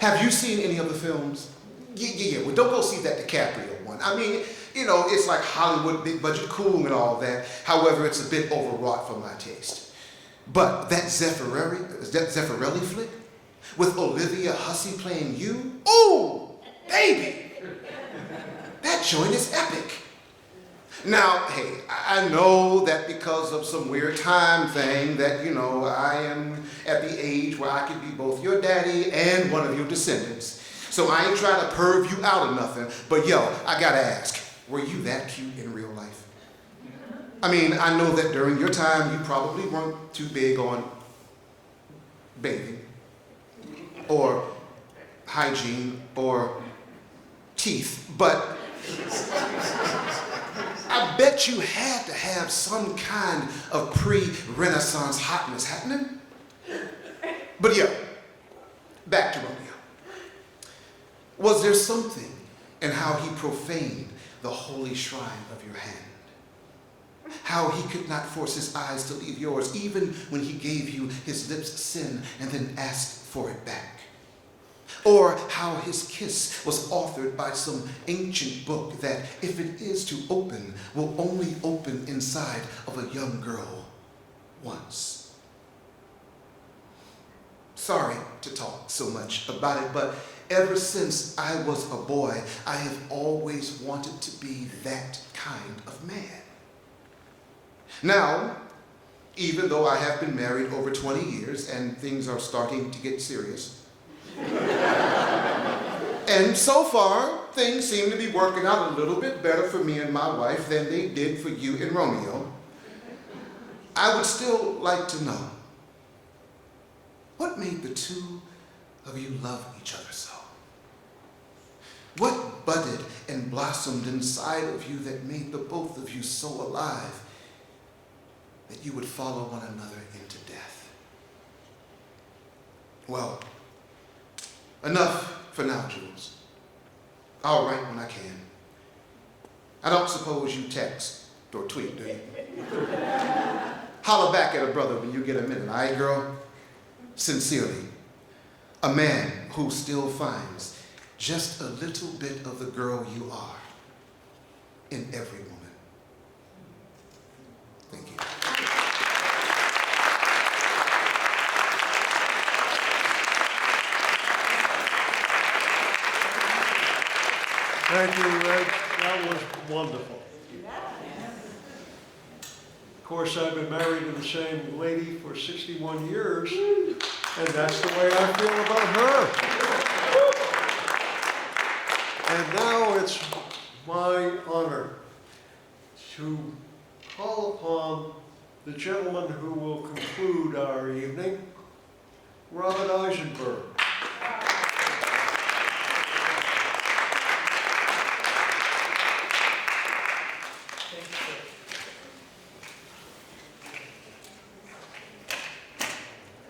Have you seen any of the films? Yeah. Well, don't go see that DiCaprio one. I mean, you know, it's like Hollywood, big budget, cool and all that. However, it's a bit overwrought for my taste. But that Zeffirelli flick with Olivia Hussey playing you, ooh, baby, that joint is epic. Now, hey, I know that because of some weird time thing that, you know, I am at the age where I could be both your daddy and one of your descendants. So I ain't trying to perv you out or nothing, but yo, I gotta ask, were you that cute in real life? I mean, I know that during your time, you probably weren't too big on bathing, or hygiene, or teeth, but I bet you had to have some kind of pre-Renaissance hotness happening. But yeah, back to Romeo. Was there something in how he profaned the holy shrine of your hand? How he could not force his eyes to leave yours even when he gave you his lips' sin and then asked for it back? Or how his kiss was authored by some ancient book that, if it is to open, will only open inside of a young girl once. Sorry to talk so much about it, but ever since I was a boy, I have always wanted to be that kind of man. Now, even though I have been married over 20 years and things are starting to get serious, and so far, things seem to be working out a little bit better for me and my wife than they did for you and Romeo, I would still like to know, what made the two of you love each other so? What budded and blossomed inside of you that made the both of you so alive that you would follow one another into death? Well, enough for now, Jules. I'll write when I can. I don't suppose you text or tweet, do you? Holler back at a brother when you get a minute, all right, girl? Sincerely, a man who still finds just a little bit of the girl you are in every woman. Thank you. Thank you, Red. That was wonderful. Of course, I've been married to the same lady for 61 years, and that's the way I feel about her. And now it's my honor to call upon the gentleman who will conclude our evening, Robert Eisenberg.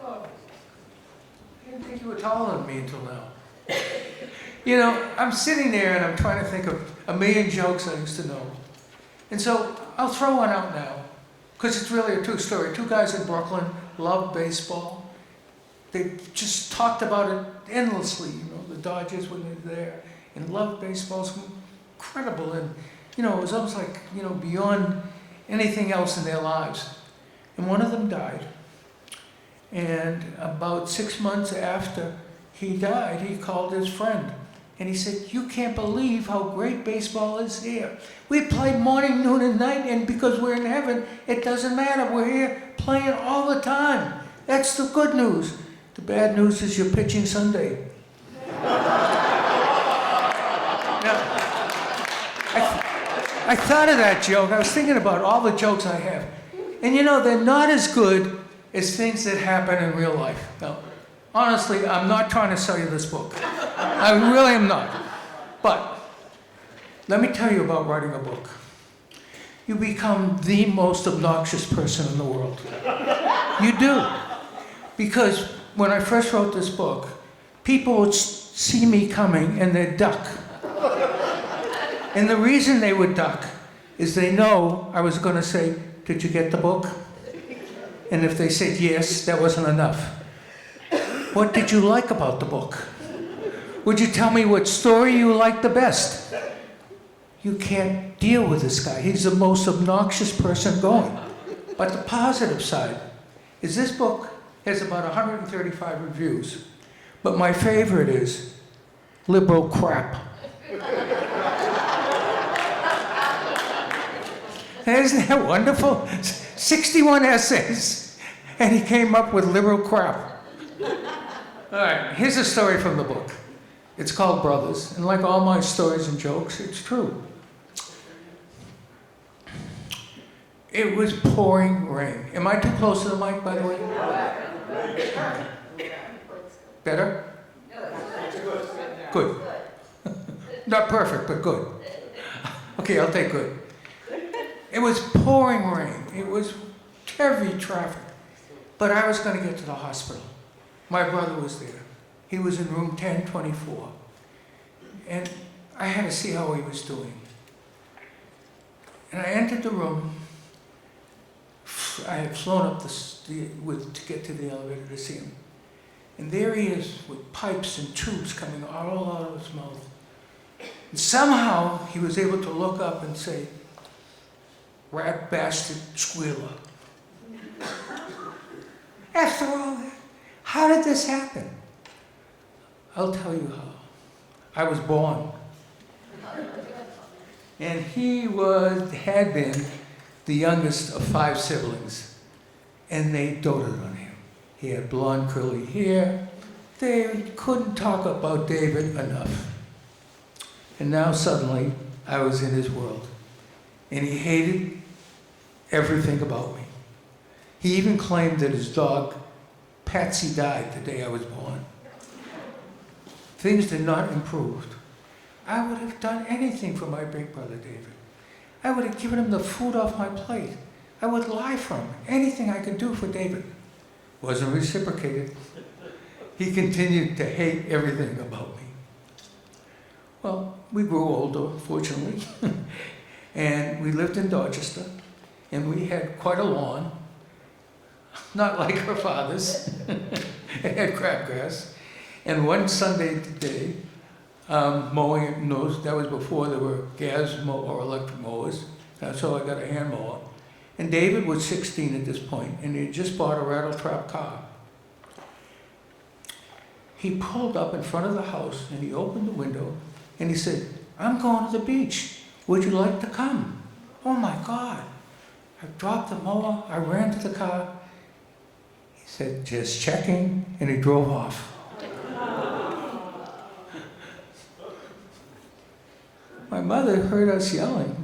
I didn't think you were taller than me until now. You know, I'm sitting there and I'm trying to think of a million jokes I used to know. And so I'll throw one out now, because it's really a true story. Two guys in Brooklyn loved baseball. They just talked about it endlessly, you know, the Dodgers when they were there, and loved baseball. It was incredible. And, you know, it was almost like, you know, beyond anything else in their lives. And one of them died. And about 6 months after he died, he called his friend. And he said, you can't believe how great baseball is here. We play morning, noon, and night, and because we're in heaven, it doesn't matter. We're here playing all the time. That's the good news. The bad news is you're pitching Sunday. Now, I thought of that joke. I was thinking about all the jokes I have. And you know, they're not as good as things that happen in real life. Now, honestly, I'm not trying to sell you this book. I really am not. But let me tell you about writing a book. You become the most obnoxious person in the world. You do. Because when I first wrote this book, people would see me coming and they'd duck. And the reason they would duck is they know I was going to say, did you get the book? And if they said yes, that wasn't enough. What did you like about the book? Would you tell me what story you liked the best? You can't deal with this guy. He's the most obnoxious person going. But the positive side is this book has about 135 reviews. But my favorite is liberal crap. Isn't that wonderful? 61 essays, and he came up with liberal crap. All right, here's a story from the book. It's called Brothers, and like all my stories and jokes, it's true. It was pouring rain. Am I too close to the mic, by the way? Better? Good. Not perfect, but good. Okay, I'll take good. It was pouring rain. It was heavy traffic. But I was going to get to the hospital. My brother was there. He was in room 1024. And I had to see how he was doing. And I entered the room. I had flown up to get to the elevator to see him. And there he is with pipes and tubes coming all out of his mouth. And somehow he was able to look up and say, rat bastard squealer. After all that, how did this happen? I'll tell you how. I was born. And he had been the youngest of 5 siblings. And they doted on him. He had blonde curly hair. They couldn't talk about David enough. And now suddenly, I was in his world. And he hated everything about me. He even claimed that his dog, Patsy, died the day I was born. Things did not improve. I would have done anything for my big brother David. I would have given him the food off my plate. I would lie for him. Anything I could do for David. Wasn't reciprocated. He continued to hate everything about me. Well, we grew older, fortunately. And we lived in Dorchester. And we had quite a lawn, not like her father's. It had crabgrass. And one Sunday day, mowing, that was before there were gas or electric mowers, so I got a hand mower. And David was 16 at this point, and he had just bought a rattle-trap car. He pulled up in front of the house, and he opened the window, and he said, I'm going to the beach. Would you like to come? Oh my God. I dropped the mower, I ran to the car. He said, just checking, and he drove off. My mother heard us yelling,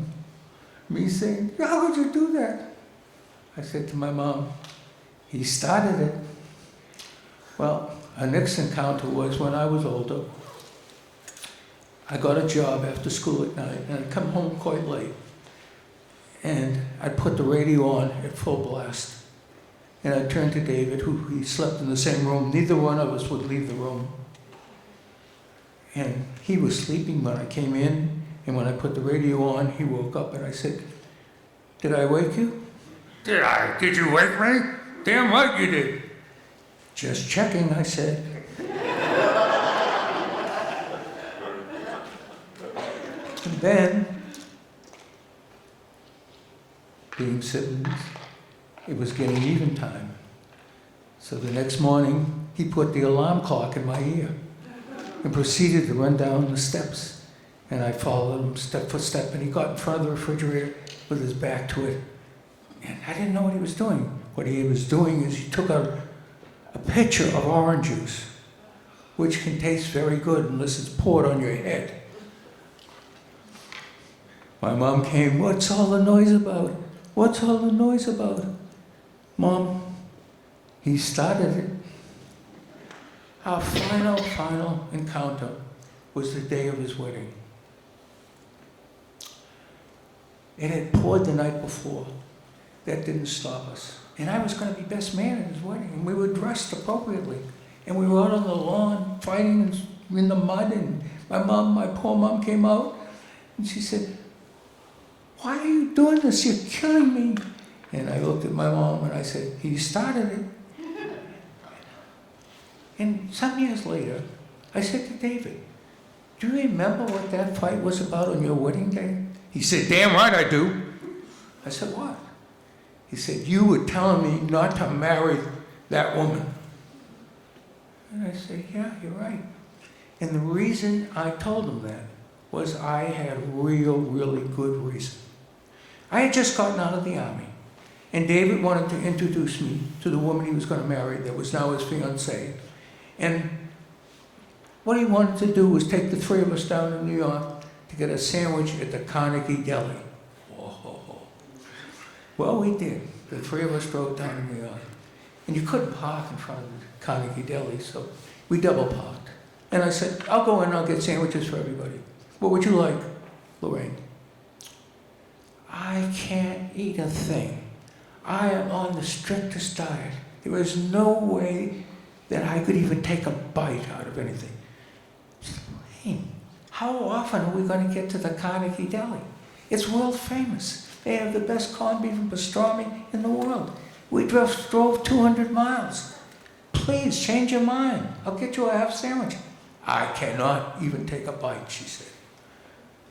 me saying, how could you do that? I said to my mom, he started it. Well, our next encounter was when I was older. I got a job after school at night, and I'd come home quite late. And I'd put the radio on at full blast. And I'd turn to David, who he slept in the same room. Neither one of us would leave the room. And he was sleeping when I came in, and when I put the radio on, he woke up, and I said, did I wake you? Did I? Did you wake me? Damn right you did. Just checking, I said. And then, being siblings, it was getting even time. So the next morning, he put the alarm clock in my ear. and proceeded to run down the steps. And I followed him step for step, and he got in front of the refrigerator with his back to it. And I didn't know what he was doing. What he was doing is he took out a pitcher of orange juice, which can taste very good unless it's poured on your head. My mom came, "What's all the noise about? What's all the noise about?" "Mom, he started it." Our final encounter was the day of his wedding. It had poured the night before. That didn't stop us. And I was going to be best man at his wedding, and we were dressed appropriately. And we were out on the lawn fighting in the mud, and my poor mom came out, and she said, "Why are you doing this? You're killing me." And I looked at my mom and I said, "He started it." And some years later, I said to David, "Do you remember what that fight was about on your wedding day?" He said, "Damn right I do." I said, "What?" He said, "You were telling me not to marry that woman." And I said, "Yeah, you're right." And the reason I told him that was I had really good reason. I had just gotten out of the army, and David wanted to introduce me to the woman he was going to marry that was now his fiancée. And what he wanted to do was take the three of us down to New York to get a sandwich at the Carnegie Deli. Whoa. Well, we did. The three of us drove down to New York. And you couldn't park in front of the Carnegie Deli, so we double parked. And I said, "I'll go in and I'll get sandwiches for everybody. What would you like, Lorraine?" I can't eat a thing. I am on the strictest diet. There is no way that I could even take a bite out of anything. Hey, how often are we going to get to the Carnegie Deli? It's world famous. They have the best corned beef and pastrami in the world. We drove 200 miles. Please change your mind. I'll get you a half sandwich. I cannot even take a bite, she said.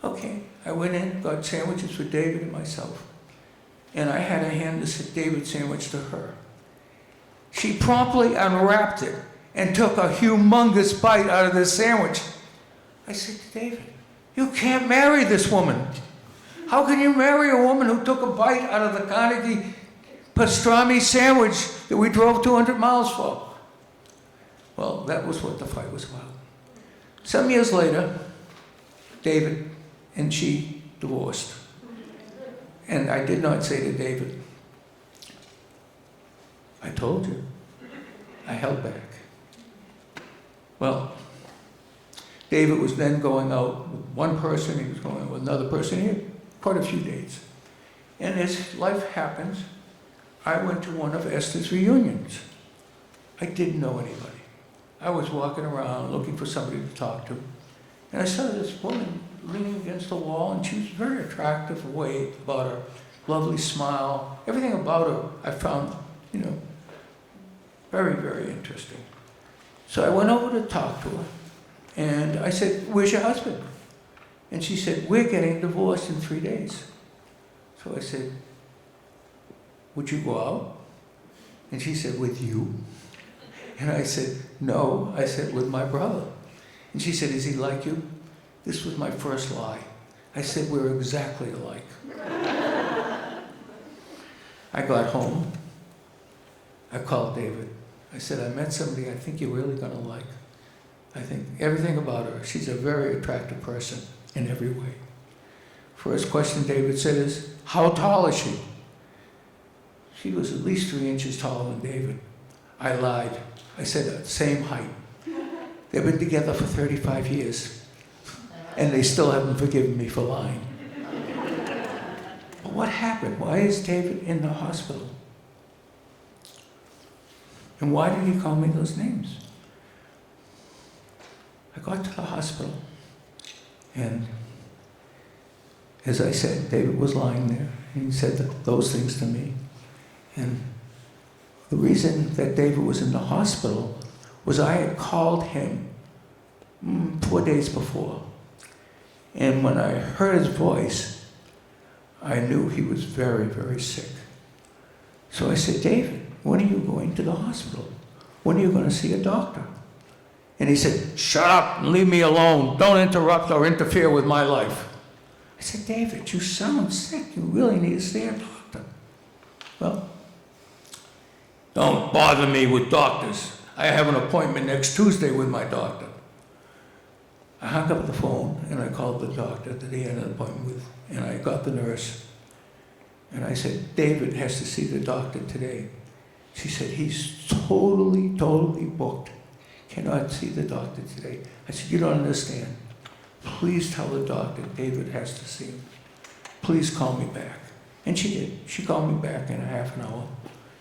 Okay, I went in, got sandwiches for David and myself. And I had to hand this David sandwich to her. She promptly unwrapped it and took a humongous bite out of this sandwich. I said to David, "You can't marry this woman. How can you marry a woman who took a bite out of the Carnegie pastrami sandwich that we drove 200 miles for?" Well, that was what the fight was about. Some years later, David and she divorced. And I did not say to David, "I told you." I held back. Well, David was then going out with one person, he was going out with another person. He had quite a few dates. And as life happens, I went to one of Esther's reunions. I didn't know anybody. I was walking around looking for somebody to talk to. And I saw this woman leaning against the wall, and she was very attractive, way about her, lovely smile. Everything about her I found, very interesting. So I went over to talk to her, and I said, "Where's your husband?" And she said, "We're getting divorced in 3 days." So I said, "Would you go out?" And she said, "With you?" And I said, "No," I said, "with my brother." And she said, "Is he like you?" This was my first lie. I said, "We're exactly alike." I got home. I called David. I said, "I met somebody I think you're really going to like. I think everything about her, she's a very attractive person in every way." First question David said is, "How tall is she?" She was at least 3 inches taller than David. I lied. I said, "Same height." They've been together for 35 years, and they still haven't forgiven me for lying. But what happened? Why is David in the hospital? And why did he call me those names? I got to the hospital, and as I said, David was lying there, and he said those things to me. And the reason that David was in the hospital was I had called him 4 days before. And when I heard his voice, I knew he was very sick. So I said, "David, when are you going to the hospital? When are you going to see a doctor?" And he said, shut up and leave me alone. Don't interrupt or interfere with my life. I said, David, you sound sick. You really need to see a doctor. Well, don't bother me with doctors. I have an appointment next Tuesday with my doctor. I hung up the phone and I called the doctor that he had an appointment with, and I got the nurse. And I said, David has to see the doctor today. She said, he's totally booked. Cannot see the doctor today. I said, you don't understand. Please tell the doctor David has to see him. Please call me back. And she did. She called me back in a half an hour.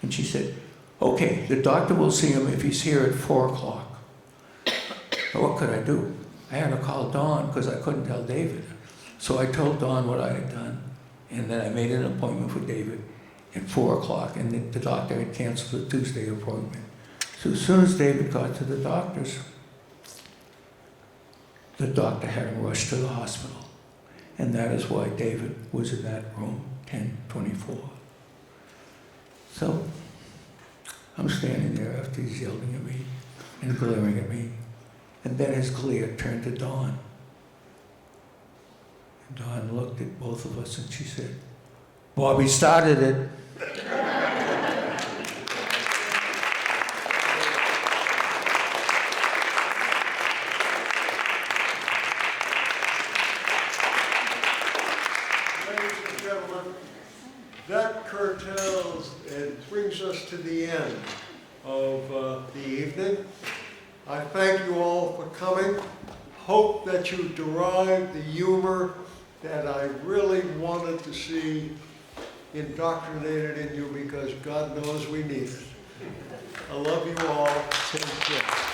And she said, okay, the doctor will see him if he's here at 4 o'clock. But what could I do? I had to call Dawn because I couldn't tell David. So I told Dawn what I had done. And then I made an appointment for David at 4 o'clock. And the doctor had canceled the Tuesday appointment. So as soon as David got to the doctor had him rushed to the hospital. And that is why David was in that room, 1024. So I'm standing there after he's yelling at me and glaring at me. And then his glare turned to Dawn. And Dawn looked at both of us and she said, Bobby started it. Ladies and gentlemen, that curtails and brings us to the end of the evening. I thank you all for coming. Hope that you derived the humor that I really wanted to see indoctrinated in you, because God knows we need it. I love you all. Take care.